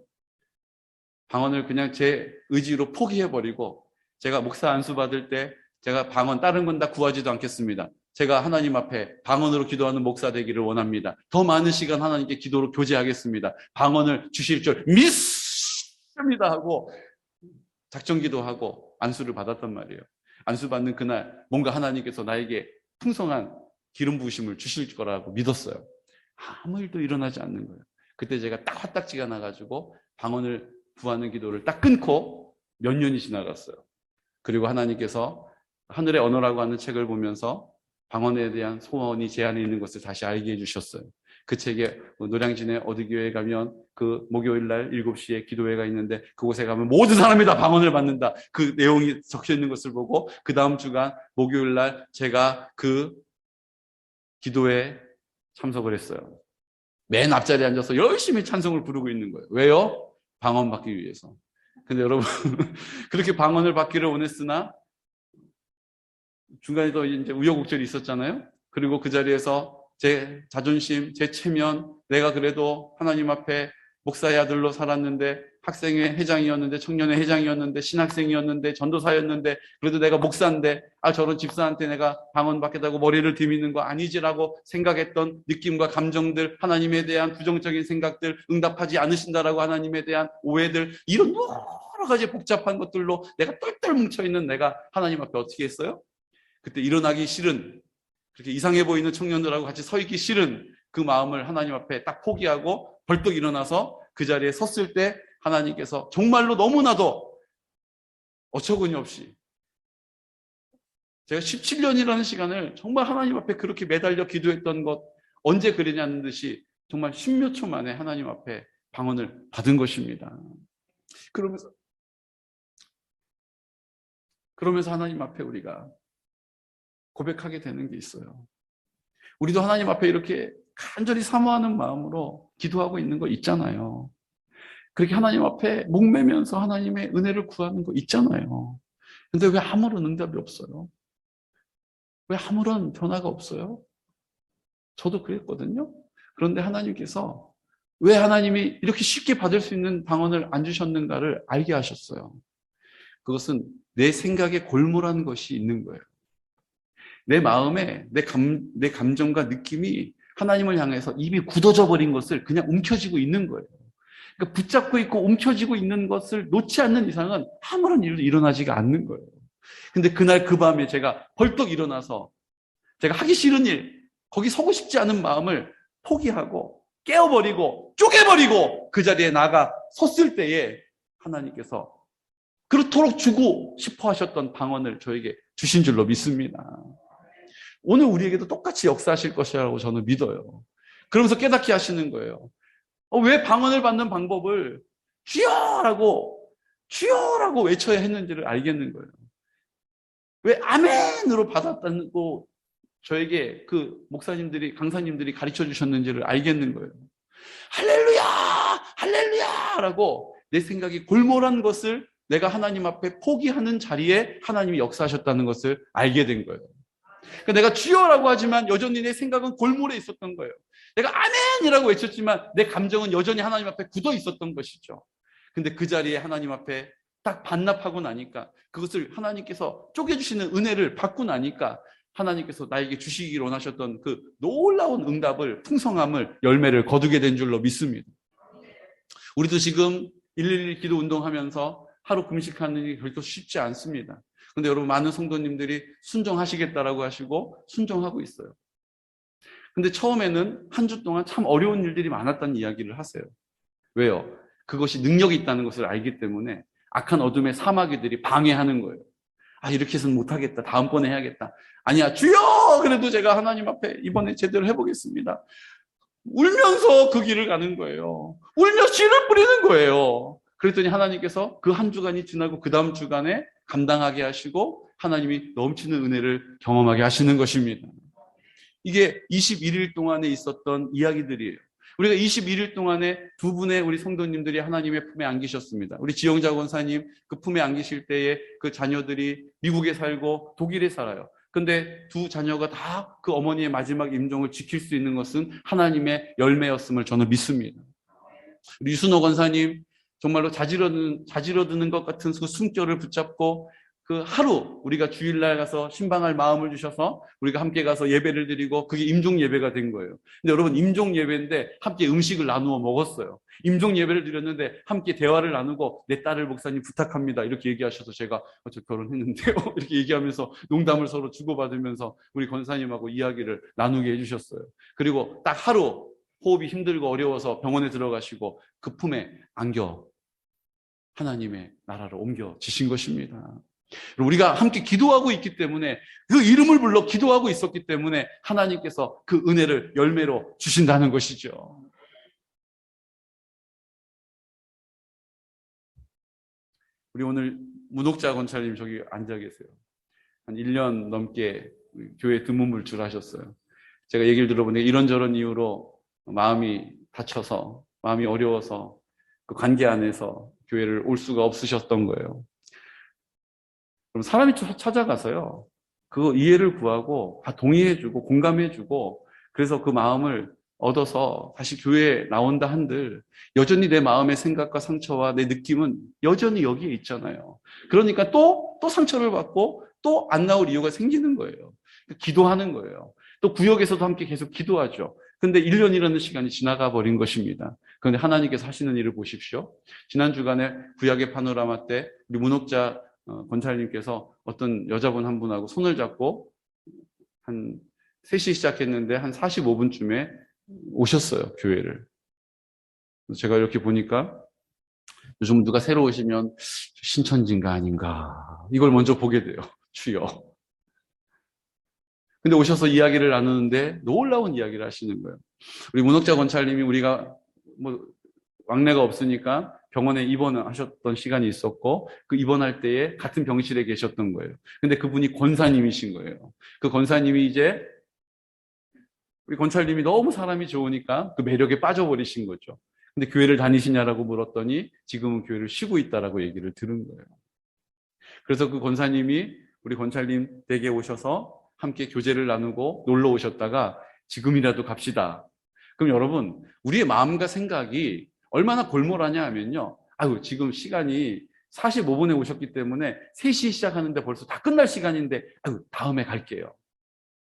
방언을 그냥 제 의지로 포기해버리고 제가 목사 안수 받을 때 제가 방언 다른 건 다 구하지도 않겠습니다. 제가 하나님 앞에 방언으로 기도하는 목사 되기를 원합니다. 더 많은 시간 하나님께 기도로 교제하겠습니다. 방언을 주실 줄 믿습니다 하고 작정 기도하고 안수를 받았단 말이에요. 안수 받는 그날 뭔가 하나님께서 나에게 풍성한 기름 부으심을 주실 거라고 믿었어요. 아무 일도 일어나지 않는 거예요. 그때 제가 딱 화딱지가 나가지고 방언을 구하는 기도를 딱 끊고 몇 년이 지나갔어요. 그리고 하나님께서 하늘의 언어라고 하는 책을 보면서 방언에 대한 소원이 제 안에 있는 것을 다시 알게 해주셨어요. 그 책에 노량진에 어디 교회에 가면 그 목요일 날 7시에 기도회가 있는데 그곳에 가면 모든 사람이 다 방언을 받는다. 그 내용이 적혀 있는 것을 보고 그 다음 주간 목요일 날 제가 그 기도회에 참석을 했어요. 맨 앞자리에 앉아서 열심히 찬송을 부르고 있는 거예요. 왜요? 방언 받기 위해서. 근데 여러분 그렇게 방언을 받기를 원했으나 중간에도 이제 우여곡절이 있었잖아요. 그리고 그 자리에서 제 자존심, 제 체면, 내가 그래도 하나님 앞에 목사의 아들로 살았는데 학생회 회장이었는데 청년회 회장이었는데 신학생이었는데 전도사였는데 그래도 내가 목사인데 저런 집사한테 내가 방언 받겠다고 머리를 들이미는 거 아니지라고 생각했던 느낌과 감정들, 하나님에 대한 부정적인 생각들, 응답하지 않으신다라고 하나님에 대한 오해들, 이런 여러 가지 복잡한 것들로 내가 똘똘 뭉쳐있는 내가 하나님 앞에 어떻게 했어요? 그때 일어나기 싫은, 그렇게 이상해 보이는 청년들하고 같이 서 있기 싫은 그 마음을 하나님 앞에 딱 포기하고 벌떡 일어나서 그 자리에 섰을 때 하나님께서 정말로 너무나도 어처구니 없이 제가 17년이라는 시간을 정말 하나님 앞에 그렇게 매달려 기도했던 것 언제 그러냐는 듯이 정말 10몇 초 만에 하나님 앞에 방언을 받은 것입니다. 그러면서 하나님 앞에 우리가 고백하게 되는 게 있어요. 우리도 하나님 앞에 이렇게 간절히 사모하는 마음으로 기도하고 있는 거 있잖아요. 그렇게 하나님 앞에 목매면서 하나님의 은혜를 구하는 거 있잖아요. 근데 왜 아무런 응답이 없어요? 왜 아무런 변화가 없어요? 저도 그랬거든요. 그런데 하나님께서 왜 하나님이 이렇게 쉽게 받을 수 있는 방언을 안 주셨는가를 알게 하셨어요. 그것은 내 생각에 골몰한 것이 있는 거예요. 내 마음에 내 감정과 느낌이 하나님을 향해서 입이 굳어져 버린 것을 그냥 움켜쥐고 있는 거예요. 그러니까 붙잡고 있고 움켜쥐고 있는 것을 놓지 않는 이상은 아무런 일도 일어나지가 않는 거예요. 근데 그날 그 밤에 제가 벌떡 일어나서 제가 하기 싫은 일, 거기 서고 싶지 않은 마음을 포기하고 깨어버리고 쪼개버리고 그 자리에 나가 섰을 때에 하나님께서 그렇도록 주고 싶어 하셨던 방언을 저에게 주신 줄로 믿습니다. 오늘 우리에게도 똑같이 역사하실 것이라고 저는 믿어요. 그러면서 깨닫게 하시는 거예요. 왜 방언을 받는 방법을 주여라고 외쳐야 했는지를 알겠는 거예요. 왜 아멘으로 받았다고 저에게 그 목사님들이, 강사님들이 가르쳐 주셨는지를 알겠는 거예요. 할렐루야! 할렐루야! 라고 내 생각이 골몰한 것을 내가 하나님 앞에 포기하는 자리에 하나님이 역사하셨다는 것을 알게 된 거예요. 그러니까 내가 주여라고 하지만 여전히 내 생각은 골몰해 있었던 거예요. 내가 아멘이라고 외쳤지만 내 감정은 여전히 하나님 앞에 굳어 있었던 것이죠. 근데 그 자리에 하나님 앞에 딱 반납하고 나니까, 그것을 하나님께서 쪼개주시는 은혜를 받고 나니까 하나님께서 나에게 주시기를 원하셨던 그 놀라운 응답을, 풍성함을, 열매를 거두게 된 줄로 믿습니다. 우리도 지금 111 기도 운동하면서 하루 금식하는 일이 결코 쉽지 않습니다. 근데 여러분, 많은 성도님들이 순종하시겠다라고 하시고 순종하고 있어요. 근데 처음에는 한 주 동안 참 어려운 일들이 많았다는 이야기를 하세요. 왜요? 그것이 능력이 있다는 것을 알기 때문에 악한 어둠의 사마귀들이 방해하는 거예요. 이렇게 해서는 못하겠다. 다음번에 해야겠다. 아니야, 주여! 그래도 제가 하나님 앞에 이번에 제대로 해보겠습니다. 울면서 그 길을 가는 거예요. 울며 씨를 뿌리는 거예요. 그랬더니 하나님께서 그 한 주간이 지나고 그 다음 주간에 감당하게 하시고 하나님이 넘치는 은혜를 경험하게 하시는 것입니다. 이게 21일 동안에 있었던 이야기들이에요. 우리가 21일 동안에 두 분의 우리 성도님들이 하나님의 품에 안기셨습니다. 우리 지영자 권사님 그 품에 안기실 때에 그 자녀들이 미국에 살고 독일에 살아요. 근데 두 자녀가 다 그 어머니의 마지막 임종을 지킬 수 있는 것은 하나님의 열매였음을 저는 믿습니다. 우리 유순호 권사님 정말로 자지러드는 것 같은 그 숨결을 붙잡고 그 하루 우리가 주일날 가서 신방할 마음을 주셔서 우리가 함께 가서 예배를 드리고 그게 임종 예배가 된 거예요. 근데 여러분, 임종 예배인데 함께 음식을 나누어 먹었어요. 임종 예배를 드렸는데 함께 대화를 나누고 내 딸을 목사님 부탁합니다 이렇게 얘기하셔서 제가 저 결혼했는데요 이렇게 얘기하면서 농담을 서로 주고받으면서 우리 권사님하고 이야기를 나누게 해주셨어요. 그리고 딱 하루 호흡이 힘들고 어려워서 병원에 들어가시고 그 품에 안겨 하나님의 나라로 옮겨지신 것입니다. 우리가 함께 기도하고 있기 때문에, 그 이름을 불러 기도하고 있었기 때문에 하나님께서 그 은혜를 열매로 주신다는 것이죠. 우리 오늘 문옥자 권사님 저기 앉아 계세요. 한 1년 넘게 교회 드문물줄 하셨어요. 제가 얘기를 들어보니까 이런저런 이유로 마음이 다쳐서, 마음이 어려워서 그 관계 안에서 교회를 올 수가 없으셨던 거예요. 그럼 사람이 찾아가서요, 그 이해를 구하고 다 동의해주고 공감해주고, 그래서 그 마음을 얻어서 다시 교회에 나온다 한들 여전히 내 마음의 생각과 상처와 내 느낌은 여전히 여기에 있잖아요. 그러니까 또 상처를 받고 또 안 나올 이유가 생기는 거예요. 기도하는 거예요. 또 구역에서도 함께 계속 기도하죠. 근데 1년이라는 시간이 지나가 버린 것입니다. 그런데 하나님께서 하시는 일을 보십시오. 지난 주간에 구약의 파노라마 때 우리 문옥자 권사님께서 어떤 여자분 한 분하고 손을 잡고 한 3시 시작했는데 한 45분쯤에 오셨어요, 교회를. 제가 이렇게 보니까 요즘 누가 새로 오시면 신천지인가 아닌가 이걸 먼저 보게 돼요. 주여. 근데 오셔서 이야기를 나누는데 놀라운 이야기를 하시는 거예요. 우리 문옥자 권사님이 우리가 왕래가 없으니까 병원에 입원하셨던 시간이 있었고 그 입원할 때에 같은 병실에 계셨던 거예요. 근데 그분이 권사님이신 거예요. 그 권사님이 이제 우리 권사님이 너무 사람이 좋으니까 그 매력에 빠져버리신 거죠. 근데 교회를 다니시냐라고 물었더니 지금은 교회를 쉬고 있다라고 얘기를 들은 거예요. 그래서 그 권사님이 우리 권사님 댁에 오셔서 함께 교제를 나누고 놀러 오셨다가 지금이라도 갑시다. 그럼 여러분, 우리의 마음과 생각이 얼마나 골몰하냐 하면요. 지금 시간이 45분에 오셨기 때문에 3시에 시작하는데 벌써 다 끝날 시간인데 다음에 갈게요.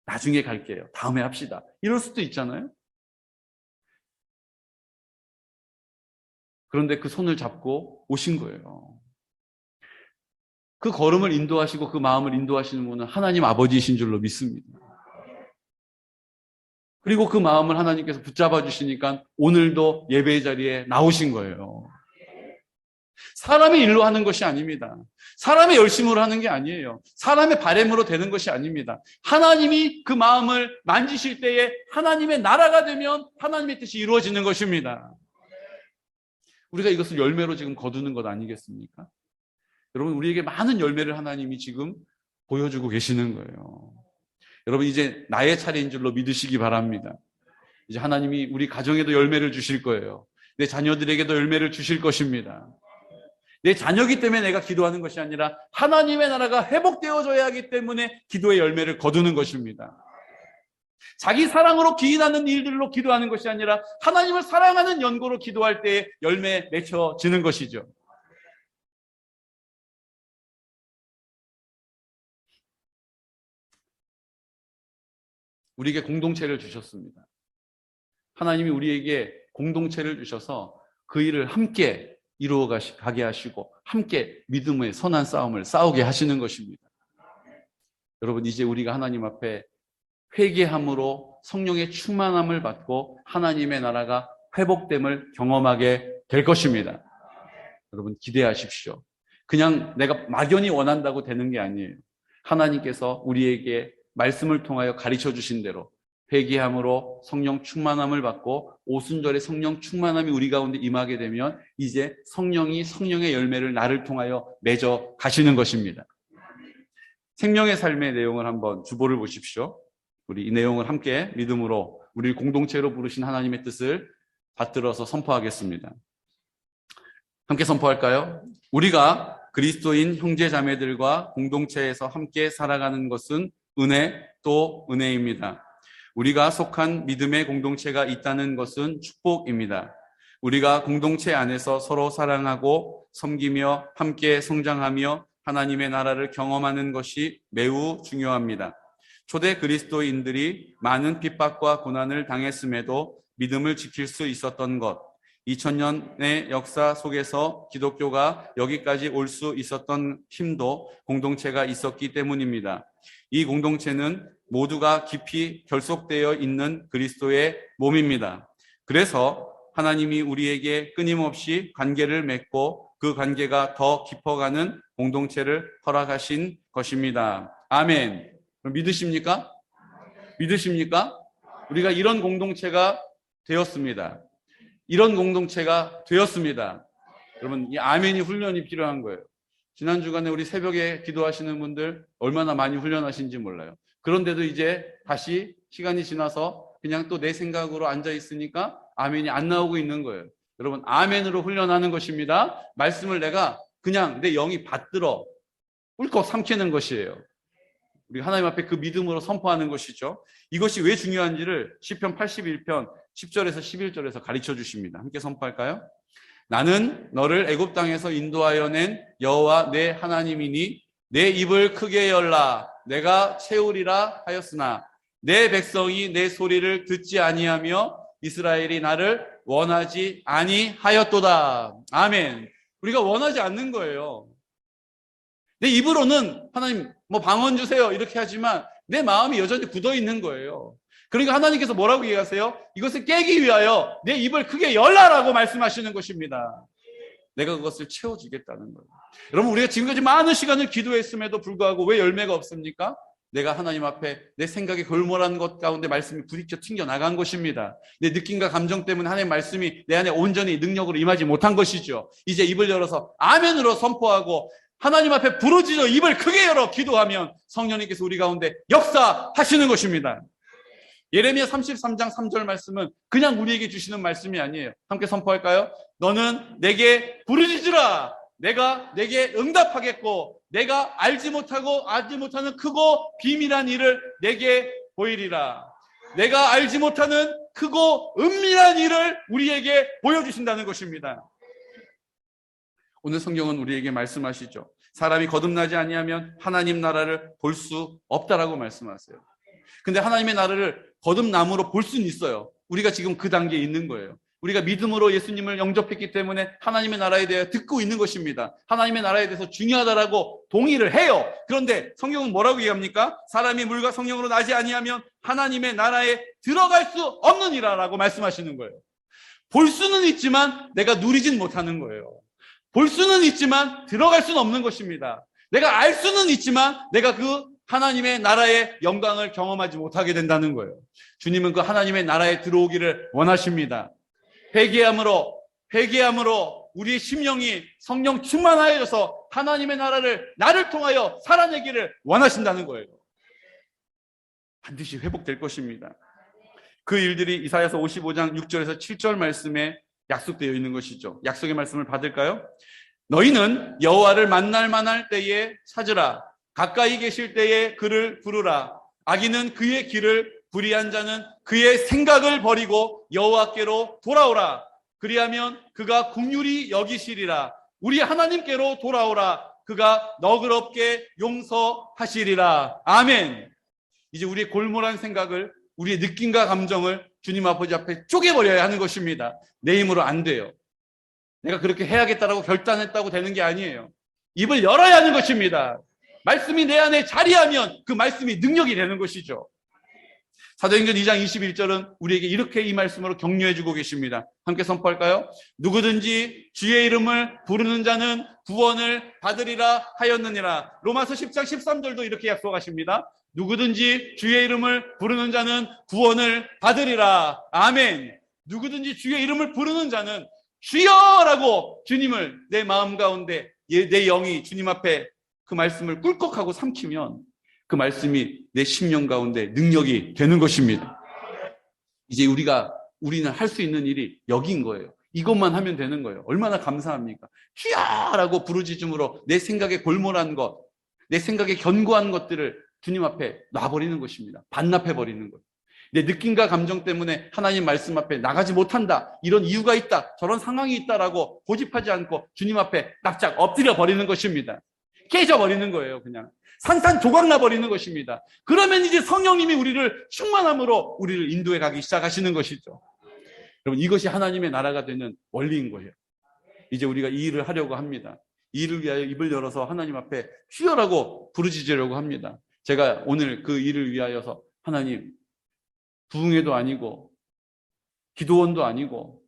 나중에 갈게요. 다음에 합시다. 이럴 수도 있잖아요. 그런데 그 손을 잡고 오신 거예요. 그 걸음을 인도하시고 그 마음을 인도하시는 분은 하나님 아버지이신 줄로 믿습니다. 그리고 그 마음을 하나님께서 붙잡아 주시니까 오늘도 예배의 자리에 나오신 거예요. 사람의 일로 하는 것이 아닙니다. 사람의 열심으로 하는 게 아니에요. 사람의 바램으로 되는 것이 아닙니다. 하나님이 그 마음을 만지실 때에 하나님의 나라가 되면 하나님의 뜻이 이루어지는 것입니다. 우리가 이것을 열매로 지금 거두는 것 아니겠습니까? 여러분, 우리에게 많은 열매를 하나님이 지금 보여주고 계시는 거예요. 여러분, 이제 나의 차례인 줄로 믿으시기 바랍니다. 이제 하나님이 우리 가정에도 열매를 주실 거예요. 내 자녀들에게도 열매를 주실 것입니다. 내 자녀이기 때문에 내가 기도하는 것이 아니라 하나님의 나라가 회복되어져야 하기 때문에 기도의 열매를 거두는 것입니다. 자기 사랑으로 기인하는 일들로 기도하는 것이 아니라 하나님을 사랑하는 연고로 기도할 때에 열매 맺혀지는 것이죠. 우리에게 공동체를 주셨습니다. 하나님이 우리에게 공동체를 주셔서 그 일을 함께 이루어 가게 하시고 함께 믿음의 선한 싸움을 싸우게 하시는 것입니다. 여러분, 이제 우리가 하나님 앞에 회개함으로 성령의 충만함을 받고 하나님의 나라가 회복됨을 경험하게 될 것입니다. 여러분, 기대하십시오. 그냥 내가 막연히 원한다고 되는 게 아니에요. 하나님께서 우리에게 말씀을 통하여 가르쳐 주신 대로 회개함으로 성령 충만함을 받고 오순절에 성령 충만함이 우리 가운데 임하게 되면 이제 성령이 성령의 열매를 나를 통하여 맺어 가시는 것입니다. 생명의 삶의 내용을 한번 주보를 보십시오. 우리 이 내용을 함께 믿음으로 우리 공동체로 부르신 하나님의 뜻을 받들어서 선포하겠습니다. 함께 선포할까요? 우리가 그리스도인 형제 자매들과 공동체에서 함께 살아가는 것은 은혜 또 은혜입니다. 우리가 속한 믿음의 공동체가 있다는 것은 축복입니다. 우리가 공동체 안에서 서로 사랑하고 섬기며 함께 성장하며 하나님의 나라를 경험하는 것이 매우 중요합니다. 초대 그리스도인들이 많은 핍박과 고난을 당했음에도 믿음을 지킬 수 있었던 것, 2000년의 역사 속에서 기독교가 여기까지 올 수 있었던 힘도 공동체가 있었기 때문입니다. 이 공동체는 모두가 깊이 결속되어 있는 그리스도의 몸입니다. 그래서 하나님이 우리에게 끊임없이 관계를 맺고 그 관계가 더 깊어가는 공동체를 허락하신 것입니다. 아멘. 믿으십니까? 믿으십니까? 우리가 이런 공동체가 되었습니다. 이런 공동체가 되었습니다. 여러분, 이 아멘이 훈련이 필요한 거예요. 지난 주간에 우리 새벽에 기도하시는 분들 얼마나 많이 훈련하신지 몰라요. 그런데도 이제 다시 시간이 지나서 그냥 또 내 생각으로 앉아 있으니까 아멘이 안 나오고 있는 거예요. 여러분, 아멘으로 훈련하는 것입니다. 말씀을 내가 그냥 내 영이 받들어 꿀꺽 삼키는 것이에요. 우리 하나님 앞에 그 믿음으로 선포하는 것이죠. 이것이 왜 중요한지를 시편 81편 10절에서 11절에서 가르쳐 주십니다. 함께 선포할까요? 나는 너를 애굽 땅에서 인도하여 낸 여호와 내 하나님이니 내 입을 크게 열라 내가 채우리라 하였으나 내 백성이 내 소리를 듣지 아니하며 이스라엘이 나를 원하지 아니하였도다. 아멘. 우리가 원하지 않는 거예요. 내 입으로는 하나님 방언 주세요 이렇게 하지만 내 마음이 여전히 굳어 있는 거예요. 그러니까 하나님께서 뭐라고 얘기하세요? 이것을 깨기 위하여 내 입을 크게 열라라고 말씀하시는 것입니다. 내가 그것을 채워주겠다는 거예요. 여러분, 우리가 지금까지 많은 시간을 기도했음에도 불구하고 왜 열매가 없습니까? 내가 하나님 앞에 내 생각에 골몰한 것 가운데 말씀이 부딪혀 튕겨나간 것입니다. 내 느낌과 감정 때문에 하나님의 말씀이 내 안에 온전히 능력으로 임하지 못한 것이죠. 이제 입을 열어서 아멘으로 선포하고 하나님 앞에 부르짖어 입을 크게 열어 기도하면 성령님께서 우리 가운데 역사하시는 것입니다. 예레미야 33장 3절 말씀은 그냥 우리에게 주시는 말씀이 아니에요. 함께 선포할까요? 너는 내게 부르짖으라. 내가 내게 응답하겠고 내가 알지 못하는 크고 비밀한 일을 내게 보이리라. 내가 알지 못하는 크고 은밀한 일을 우리에게 보여주신다는 것입니다. 오늘 성경은 우리에게 말씀하시죠. 사람이 거듭나지 아니하면 하나님 나라를 볼 수 없다라고 말씀하세요. 근데 하나님의 나라를 거듭남으로 볼 수는 있어요. 우리가 지금 그 단계에 있는 거예요. 우리가 믿음으로 예수님을 영접했기 때문에 하나님의 나라에 대해 듣고 있는 것입니다. 하나님의 나라에 대해서 중요하다라고 동의를 해요. 그런데 성경은 뭐라고 얘기합니까? 사람이 물과 성령으로 나지 아니하면 하나님의 나라에 들어갈 수 없느니라라고 말씀하시는 거예요. 볼 수는 있지만 내가 누리진 못하는 거예요. 볼 수는 있지만 들어갈 수는 없는 것입니다. 내가 알 수는 있지만 내가 그 하나님의 나라의 영광을 경험하지 못하게 된다는 거예요. 주님은 그 하나님의 나라에 들어오기를 원하십니다. 회개함으로 회개함으로 우리의 심령이 성령 충만하여져서 하나님의 나라를 나를 통하여 살아내기를 원하신다는 거예요. 반드시 회복될 것입니다. 그 일들이 이사야서 55장 6절에서 7절 말씀에 약속되어 있는 것이죠. 약속의 말씀을 받을까요? 너희는 여호와를 만날 때에 찾으라. 가까이 계실 때에 그를 부르라. 악인은 그의 길을, 불의한 자는 그의 생각을 버리고 여호와께로 돌아오라. 그리하면 그가 긍휼히 여기시리라. 우리 하나님께로 돌아오라. 그가 너그럽게 용서하시리라. 아멘. 이제 우리의 골몰한 생각을, 우리의 느낌과 감정을 주님 아버지 앞에 쪼개버려야 하는 것입니다. 내 힘으로 안 돼요. 내가 그렇게 해야겠다라고 결단했다고 되는 게 아니에요. 입을 열어야 하는 것입니다. 말씀이 내 안에 자리하면 그 말씀이 능력이 되는 것이죠. 사도행전 2장 21절은 우리에게 이렇게 이 말씀으로 격려해 주고 계십니다. 함께 선포할까요? 누구든지 주의 이름을 부르는 자는 구원을 받으리라 하였느니라. 로마서 10장 13절도 이렇게 약속하십니다. 누구든지 주의 이름을 부르는 자는 구원을 받으리라. 아멘. 누구든지 주의 이름을 부르는 자는 주여라고 주님을 내 마음 가운데, 내 영이 주님 앞에 그 말씀을 꿀꺽하고 삼키면 그 말씀이 내 심령 가운데 능력이 되는 것입니다. 이제 우리는 할 수 있는 일이 여기인 거예요. 이것만 하면 되는 거예요. 얼마나 감사합니까? 주야라고 부르짖음으로 내 생각에 골몰한 것, 내 생각에 견고한 것들을 주님 앞에 놔버리는 것입니다. 반납해버리는 거예요. 내 느낌과 감정 때문에 하나님 말씀 앞에 나가지 못한다, 이런 이유가 있다, 저런 상황이 있다라고 고집하지 않고 주님 앞에 납작 엎드려 버리는 것입니다. 깨져버리는 거예요. 그냥 산산조각 나버리는 것입니다. 그러면 이제 성령님이 우리를 충만함으로 우리를 인도해 가기 시작하시는 것이죠. 여러분, 이것이 하나님의 나라가 되는 원리인 거예요. 이제 우리가 이 일을 하려고 합니다. 이 일을 위하여 입을 열어서 하나님 앞에 주여라고 부르짖으려고 합니다. 제가 오늘 그 일을 위하여서 하나님, 부흥회도 아니고 기도원도 아니고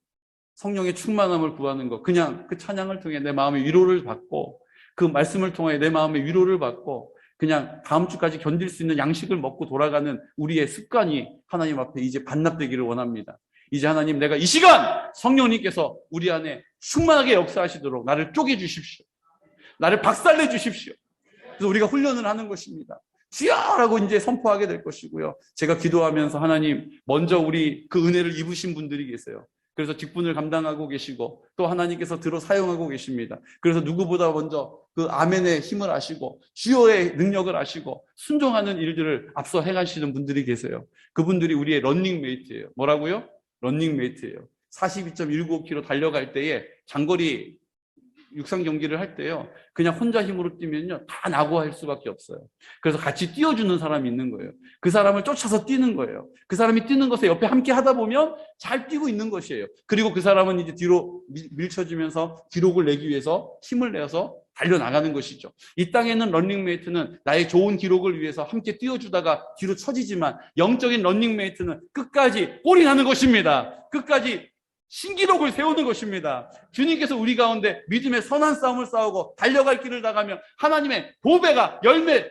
성령의 충만함을 구하는 것, 그냥 그 찬양을 통해 내 마음의 위로를 받고 그 말씀을 통해 내 마음의 위로를 받고 그냥 다음 주까지 견딜 수 있는 양식을 먹고 돌아가는 우리의 습관이 하나님 앞에 이제 반납되기를 원합니다. 이제 하나님, 내가 이 시간 성령님께서 우리 안에 충만하게 역사하시도록 나를 쪼개주십시오. 나를 박살내 주십시오. 그래서 우리가 훈련을 하는 것입니다. 주여라고 이제 선포하게 될 것이고요. 제가 기도하면서 하나님, 먼저 우리 그 은혜를 입으신 분들이 계세요. 그래서 직분을 감당하고 계시고 또 하나님께서 들어 사용하고 계십니다. 그래서 누구보다 먼저 그 아멘의 힘을 아시고 주여의 능력을 아시고 순종하는 일들을 앞서 행하시는 분들이 계세요. 그분들이 우리의 런닝메이트예요. 뭐라고요? 런닝메이트예요. 42.195km 달려갈 때에 장거리 육상 경기를 할 때요, 그냥 혼자 힘으로 뛰면요 다 낙오할 수밖에 없어요. 그래서 같이 뛰어주는 사람이 있는 거예요. 그 사람을 쫓아서 뛰는 거예요. 그 사람이 뛰는 것에 옆에 함께 하다 보면 잘 뛰고 있는 것이에요. 그리고 그 사람은 이제 뒤로 밀쳐주면서 기록을 내기 위해서 힘을 내서 달려나가는 것이죠. 이 땅에는 런닝메이트는 나의 좋은 기록을 위해서 함께 뛰어주다가 뒤로 처지지만, 영적인 런닝메이트는 끝까지 올인하는 것입니다. 끝까지 신기록을 세우는 것입니다. 주님께서 우리 가운데 믿음의 선한 싸움을 싸우고 달려갈 길을 나가며 하나님의 보배가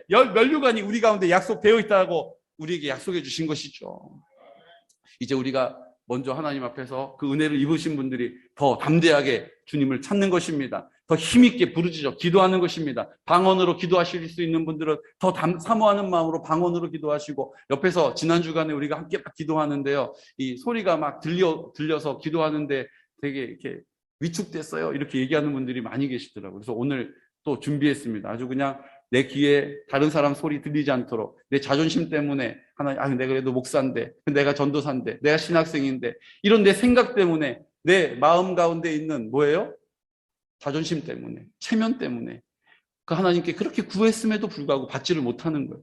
면류관이 우리 가운데 약속되어 있다고 우리에게 약속해 주신 것이죠. 이제 우리가 먼저 하나님 앞에서 그 은혜를 입으신 분들이 더 담대하게 주님을 찾는 것입니다. 더 힘있게 부르짖어 기도하는 것입니다. 방언으로 기도하실 수 있는 분들은 더 사모하는 마음으로 방언으로 기도하시고, 옆에서 지난 주간에 우리가 함께 막 기도하는데요, 이 소리가 막 들려서 기도하는데 되게 이렇게 위축됐어요, 이렇게 얘기하는 분들이 많이 계시더라고요. 그래서 오늘 또 준비했습니다. 아주 그냥 내 귀에 다른 사람 소리 들리지 않도록, 내 자존심 때문에 하나님, 내가 그래도 목사인데, 내가 전도사인데, 내가 신학생인데, 이런 내 생각 때문에, 내 마음 가운데 있는 뭐예요? 자존심 때문에, 체면 때문에 그 하나님께 그렇게 구했음에도 불구하고 받지를 못하는 거예요.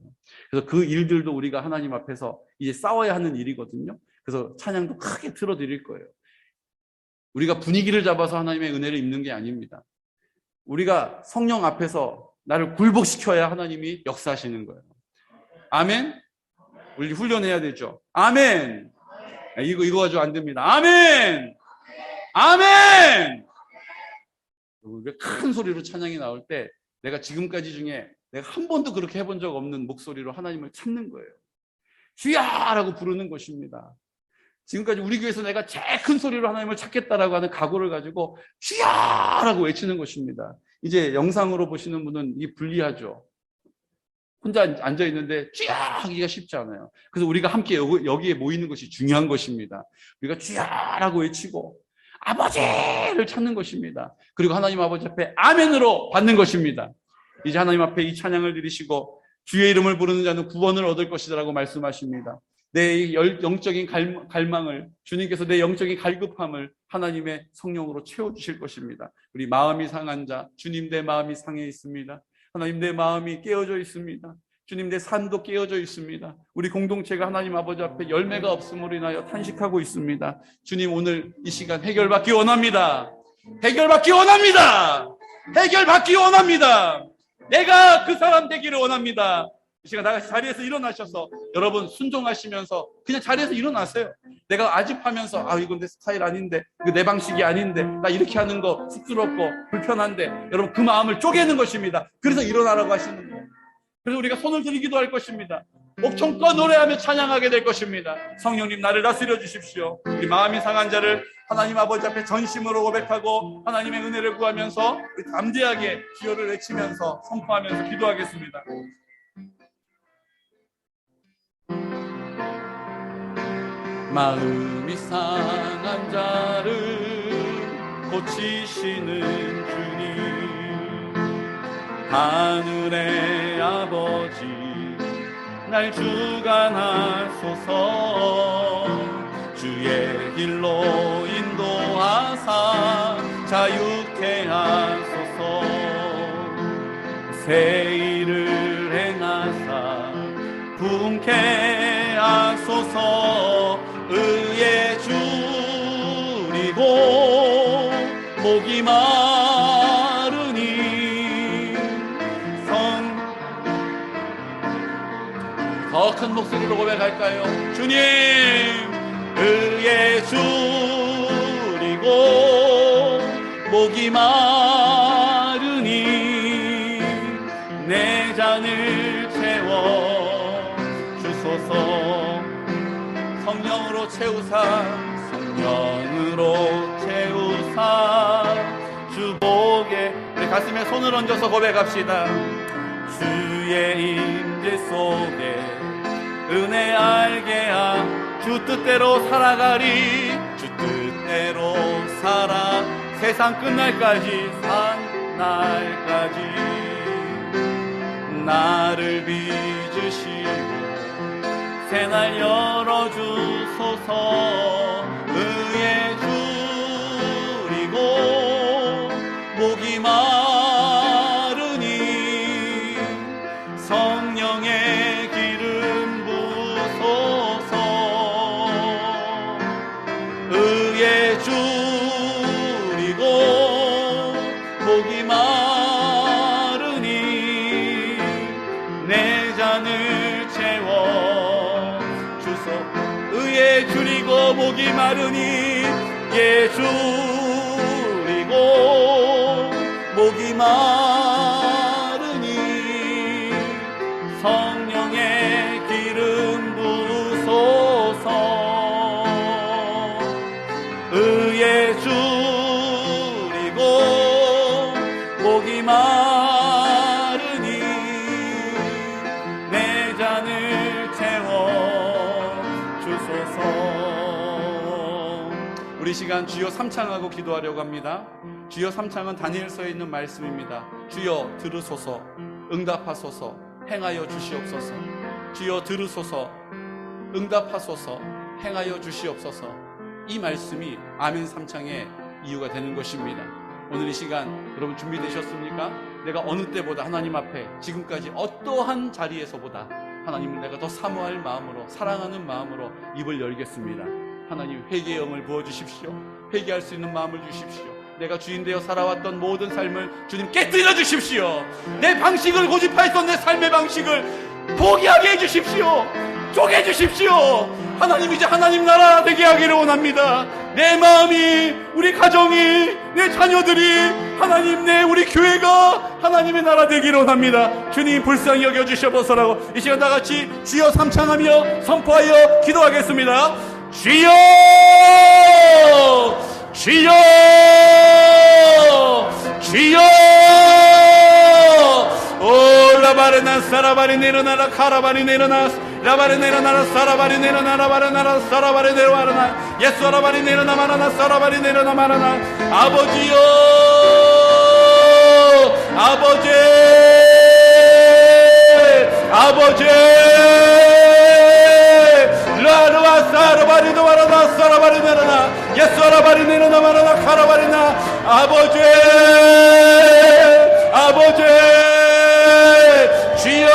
그래서 그 일들도 우리가 하나님 앞에서 이제 싸워야 하는 일이거든요. 그래서 찬양도 크게 틀어드릴 거예요. 우리가 분위기를 잡아서 하나님의 은혜를 입는 게 아닙니다. 우리가 성령 앞에서 나를 굴복시켜야 하나님이 역사하시는 거예요. 아멘? 우리 훈련해야 되죠. 아멘! 이거 가지고 안 됩니다. 아멘! 아멘! 큰 소리로 찬양이 나올 때 내가 지금까지 중에 내가 한 번도 그렇게 해본 적 없는 목소리로 하나님을 찾는 거예요. 주야라고 부르는 것입니다. 지금까지 우리 교회에서 내가 제일 큰 소리로 하나님을 찾겠다라고 하는 각오를 가지고 주야라고 외치는 것입니다. 이제 영상으로 보시는 분은 이게 불리하죠. 혼자 앉아 있는데 주야 하기가 쉽지 않아요. 그래서 우리가 함께 여기에 모이는 것이 중요한 것입니다. 우리가 주야라고 외치고 아버지를 찾는 것입니다. 그리고 하나님 아버지 앞에 아멘으로 받는 것입니다. 이제 하나님 앞에 이 찬양을 드리시고 주의 이름을 부르는 자는 구원을 얻을 것이라고 말씀하십니다. 내 영적인 갈망을, 주님께서 내 영적인 갈급함을 하나님의 성령으로 채워주실 것입니다. 우리 마음이 상한 자, 주님 내 마음이 상해 있습니다. 하나님 내 마음이 깨어져 있습니다. 주님 내 삶도 깨어져 있습니다. 우리 공동체가 하나님 아버지 앞에 열매가 없음으로 인하여 탄식하고 있습니다. 주님 오늘 이 시간 해결받기 원합니다. 해결받기 원합니다. 해결받기 원합니다. 내가 그 사람 되기를 원합니다. 이 시간 나같이 자리에서 일어나셔서 여러분 순종하시면서 그냥 자리에서 일어나세요. 내가 아집하면서 이건 내 스타일 아닌데, 이거 내 방식이 아닌데, 나 이렇게 하는 거 쑥스럽고 불편한데, 여러분 그 마음을 쪼개는 것입니다. 그래서 일어나라고 하시는 거예요. 그래서 우리가 손을 들기도 할 것입니다. 목청껏 노래하며 찬양하게 될 것입니다. 성령님 나를 다스려 주십시오. 우리 마음이 상한 자를 하나님 아버지 앞에 전심으로 고백하고 하나님의 은혜를 구하면서 담대하게 기호를 외치면서 선포하면서 기도하겠습니다. 마음이 상한 자를 고치시는 주님, 하늘의 아버지 날 주관하소서. 주의 길로 인도하사 자유케 하소서. 새 일을 행하사 부흥케 하소서. 의에 줄이고 목이 마르니 더 큰 목소리로 고백할까요? 주님, 의에 줄이고 목이 마르니 내 잔을 채워 주소서. 성령으로 채우사, 성령으로 채우사 주복에 우리 가슴에 손을 얹어서 고백합시다. 주의 임재 속에 은혜 알게 하 주 뜻대로 살아가리. 주 뜻대로 살아 세상 끝날까지 산 날까지 나를 빚으시고 새날 열어주소서. 의에 줄이고 목이 마르니 성령의 기름 부소서. 의에 줄이고 목이 마르니 내 잔을 채워 주소. 의에 줄이고 목이 마르니 예 줄이고 목이 마르니 성령의 기름 부소서. 의에 줄이고 목이 마르니 내 잔을 채워 주소서. 우리 시간 주여 삼창하고 기도하려고 합니다. 주여 삼창은 다니엘서에 있는 말씀입니다. 주여 들으소서, 응답하소서, 행하여 주시옵소서. 주여 들으소서, 응답하소서, 행하여 주시옵소서. 이 말씀이 아멘 삼창의 이유가 되는 것입니다. 오늘 이 시간 여러분 준비되셨습니까? 내가 어느 때보다 하나님 앞에 지금까지 어떠한 자리에서보다 하나님을 내가 더 사모할 마음으로, 사랑하는 마음으로 입을 열겠습니다. 하나님 회개의 영을 부어주십시오. 회개할 수 있는 마음을 주십시오. 내가 주인 되어 살아왔던 모든 삶을 주님 깨뜨려 주십시오. 내 방식을 고집하였던 내 삶의 방식을 포기하게 해주십시오. 쪼개주십시오. 하나님 이제 하나님 나라 되게 하기를 원합니다. 내 마음이, 우리 가정이, 내 자녀들이 하나님, 우리 교회가 하나님의 나라 되기를 원합니다. 주님 불쌍히 여겨주셔보소라고 이 시간 다같이 주여 삼창하며 선포하여 기도하겠습니다. 주여 주여 주여 오 라바르나 사라바리 내려나라 카라바리 내려나 라바리 내려나라 사라바리 내려나라 바르나라 사라바리 내려와라나 예수 라바리 내려나 마라나 사라바리 내려나 마라나 아버지여 아버지 아버지 라르와 사라바리도 마라나 사라바리 내려나 예수 라바리 내려나 마라나 카라바리나 아버지 아버지 주여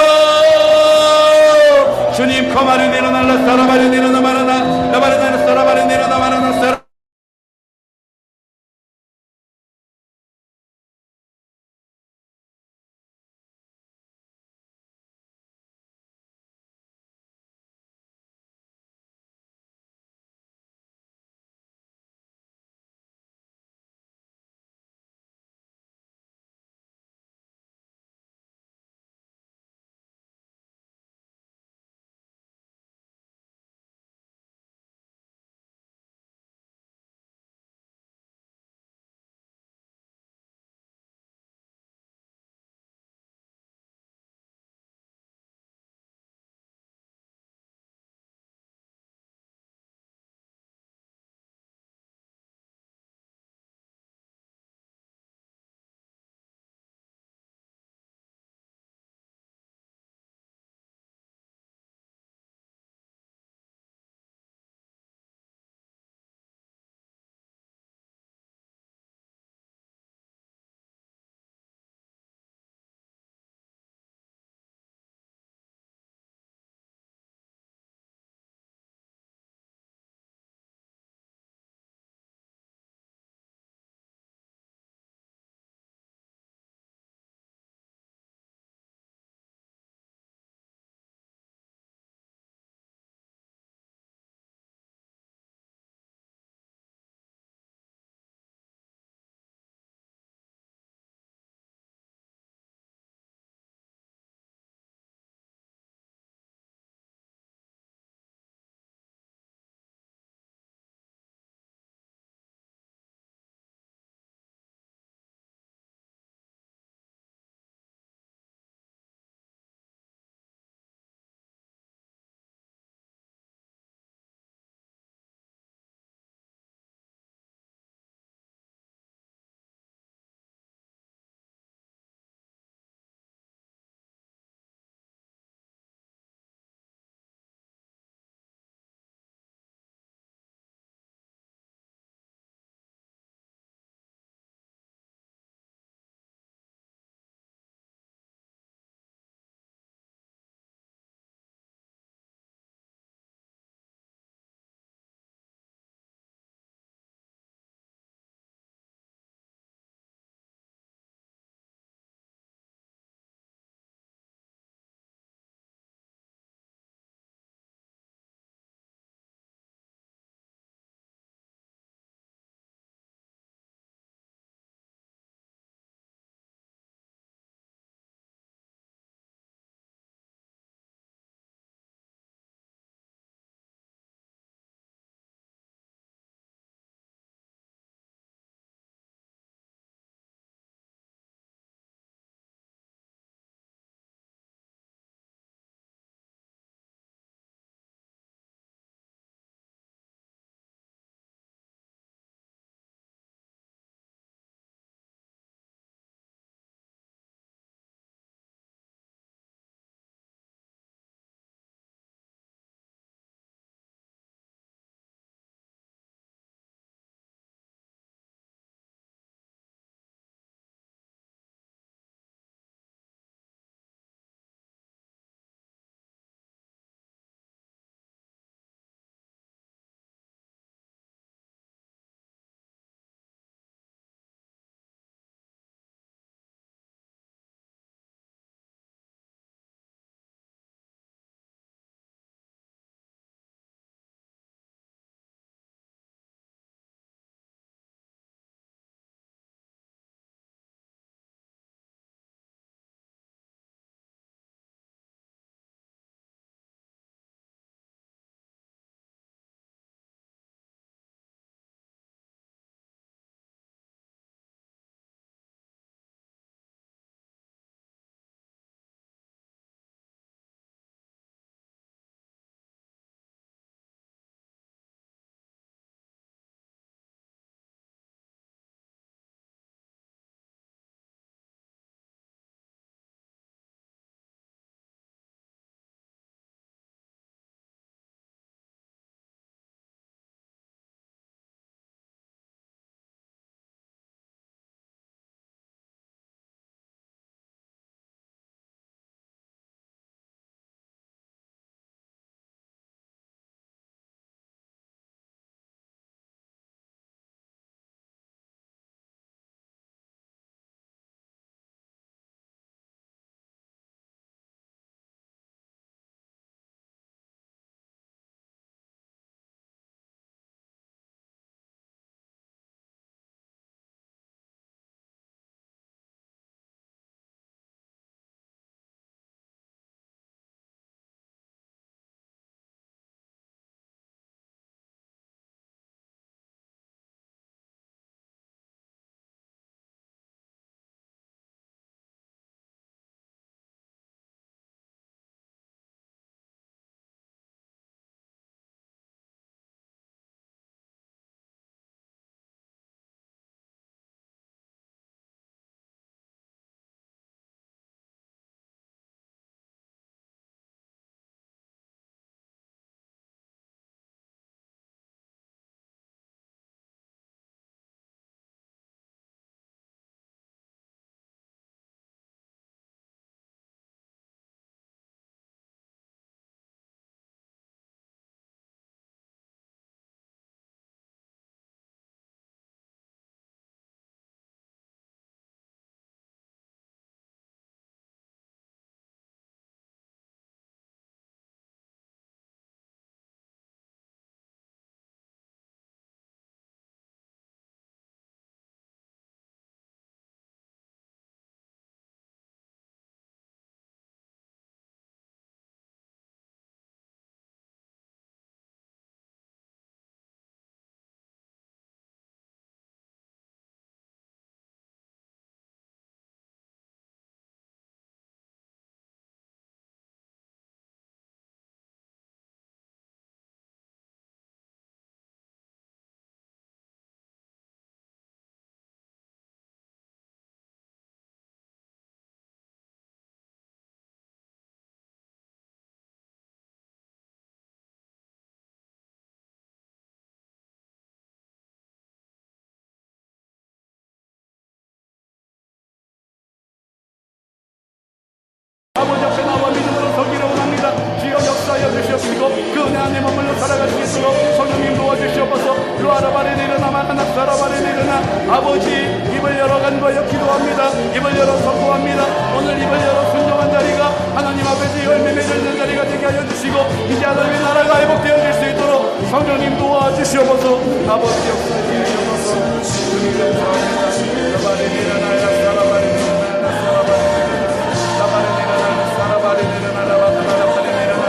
주님 거마리 내려날라 사라바리 내려나 마라나 라바리 내려 사라바리 내려나 마라나 사라 안에 머물러 살아갈 수 있도록 성령님 도와주시옵소서. 루아라바레네르 나마나 사라바레네르나 아버지 입을 열어 간구하여 기도합니다. 입을 열어 선포합니다. 오늘 입을 열어 순종한 자리가 하나님 앞에서 열매 맺는 자리가 되게 하여 주시고 이제 하나님의 나라가 회복되어질 수 있도록 성령님 도와주시옵소서. 아버지 역사해 주시옵소서. 주님 감사합니다. 라바레네르나 사라바레네르나 사라바레네르나 사라바레네르나 라바레네르나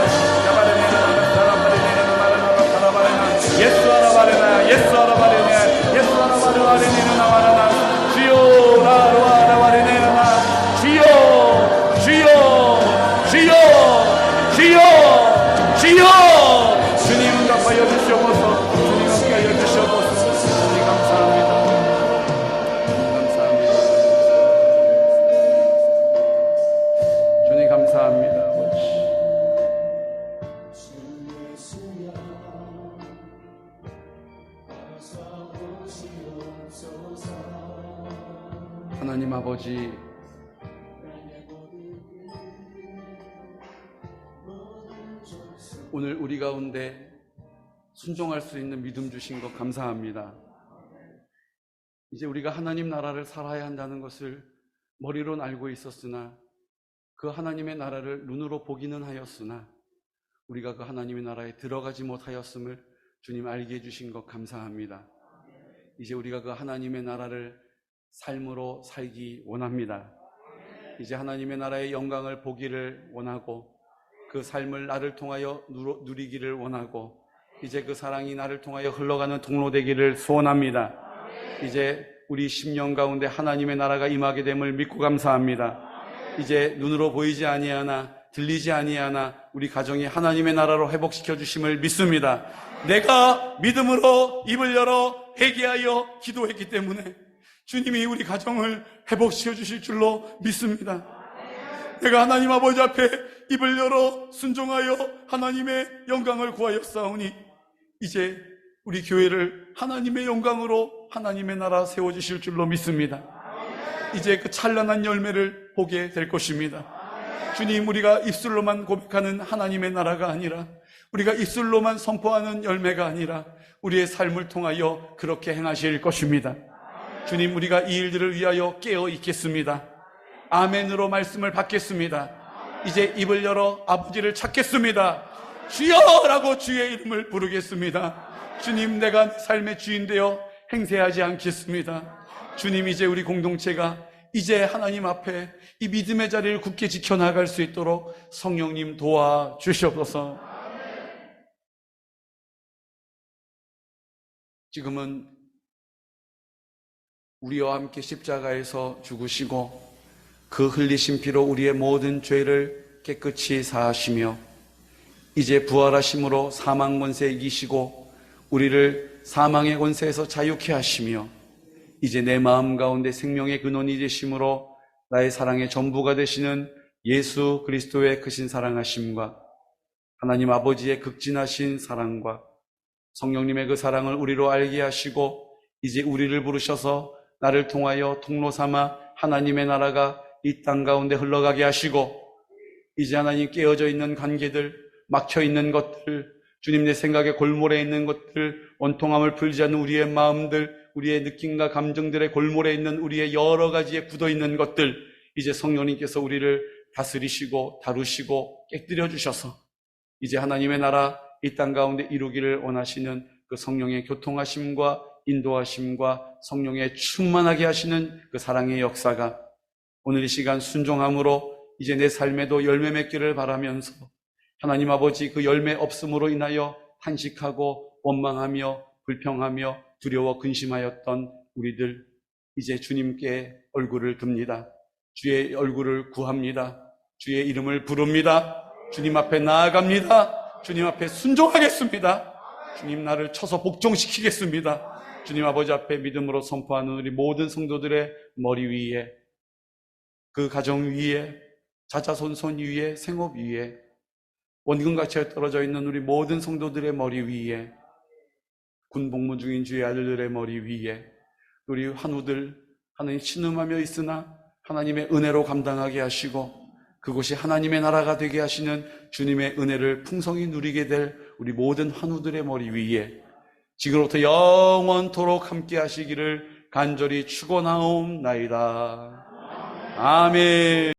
예수 아라바레나 예수 아라바레나 예수 아라바레나 나와라나 주여 라라바레나 주여 주여 주여 주여 주여 주님 응답하여 주시옵소서. 주님 함께하여 주시옵소서. 주님 감사합니다. 주님 감사합니다. 아버지 하나님 아버지 오늘 우리 가운데 순종할 수 있는 믿음 주신 것 감사합니다. 이제 우리가 하나님 나라를 살아야 한다는 것을 머리로는 알고 있었으나 그 하나님의 나라를 눈으로 보기는 하였으나 우리가 그 하나님의 나라에 들어가지 못하였음을 주님 알게 해주신 것 감사합니다. 이제 우리가 그 하나님의 나라를 삶으로 살기 원합니다. 이제 하나님의 나라의 영광을 보기를 원하고 그 삶을 나를 통하여 누리기를 원하고 이제 그 사랑이 나를 통하여 흘러가는 통로 되기를 소원합니다. 이제 우리 심령 가운데 하나님의 나라가 임하게 됨을 믿고 감사합니다. 이제 눈으로 보이지 아니하나 들리지 아니하나 우리 가정이 하나님의 나라로 회복시켜 주심을 믿습니다. 내가 믿음으로 입을 열어 회개하여 기도했기 때문에 주님이 우리 가정을 회복시켜 주실 줄로 믿습니다. 내가 하나님 아버지 앞에 입을 열어 순종하여 하나님의 영광을 구하여 싸우니 이제 우리 교회를 하나님의 영광으로 하나님의 나라 세워주실 줄로 믿습니다. 이제 그 찬란한 열매를 보게 될 것입니다. 주님, 우리가 입술로만 고백하는 하나님의 나라가 아니라 우리가 입술로만 선포하는 열매가 아니라 우리의 삶을 통하여 그렇게 행하실 것입니다. 주님, 우리가 이 일들을 위하여 깨어 있겠습니다. 아멘으로 말씀을 받겠습니다. 이제 입을 열어 아버지를 찾겠습니다. 주여라고 주의 이름을 부르겠습니다. 주님, 내가 삶의 주인 되어 행세하지 않겠습니다. 주님, 이제 우리 공동체가 이제 하나님 앞에 이 믿음의 자리를 굳게 지켜나갈 수 있도록 성령님 도와주시옵소서. 지금은 우리와 함께 십자가에서 죽으시고 그 흘리신 피로 우리의 모든 죄를 깨끗이 사하시며 이제 부활하심으로 사망 권세 이기시고 우리를 사망의 권세에서 자유케 하시며 이제 내 마음 가운데 생명의 근원이 되심으로 나의 사랑의 전부가 되시는 예수 그리스도의 크신 사랑하심과 하나님 아버지의 극진하신 사랑과 성령님의 그 사랑을 우리로 알게 하시고 이제 우리를 부르셔서 나를 통하여 통로 삼아 하나님의 나라가 이 땅 가운데 흘러가게 하시고 이제 하나님 깨어져 있는 관계들, 막혀 있는 것들, 주님 내 생각에 골몰에 있는 것들, 원통함을 풀지 않는 우리의 마음들, 우리의 느낌과 감정들의 골몰에 있는 우리의 여러 가지에 굳어 있는 것들, 이제 성령님께서 우리를 다스리시고 다루시고 깨뜨려 주셔서 이제 하나님의 나라 이 땅 가운데 이루기를 원하시는 그 성령의 교통하심과 인도하심과 성령의 충만하게 하시는 그 사랑의 역사가 오늘 이 시간 순종함으로 이제 내 삶에도 열매 맺기를 바라면서 하나님 아버지 그 열매 없음으로 인하여 탄식하고 원망하며 불평하며 두려워 근심하였던 우리들 이제 주님께 얼굴을 듭니다. 주의 얼굴을 구합니다. 주의 이름을 부릅니다. 주님 앞에 나아갑니다. 주님 앞에 순종하겠습니다. 주님 나를 쳐서 복종시키겠습니다. 주님 아버지 앞에 믿음으로 선포하는 우리 모든 성도들의 머리 위에 그 가정 위에 자자손손 위에 생업 위에 원금같이 떨어져 있는 우리 모든 성도들의 머리 위에 군복무 중인 주의 아들들의 머리 위에 우리 환우들 하나님 신음하며 있으나 하나님의 은혜로 감당하게 하시고 그곳이 하나님의 나라가 되게 하시는 주님의 은혜를 풍성히 누리게 될 우리 모든 환우들의 머리 위에 지금부터 영원토록 함께 하시기를 간절히 축원하옵나이다. 아멘.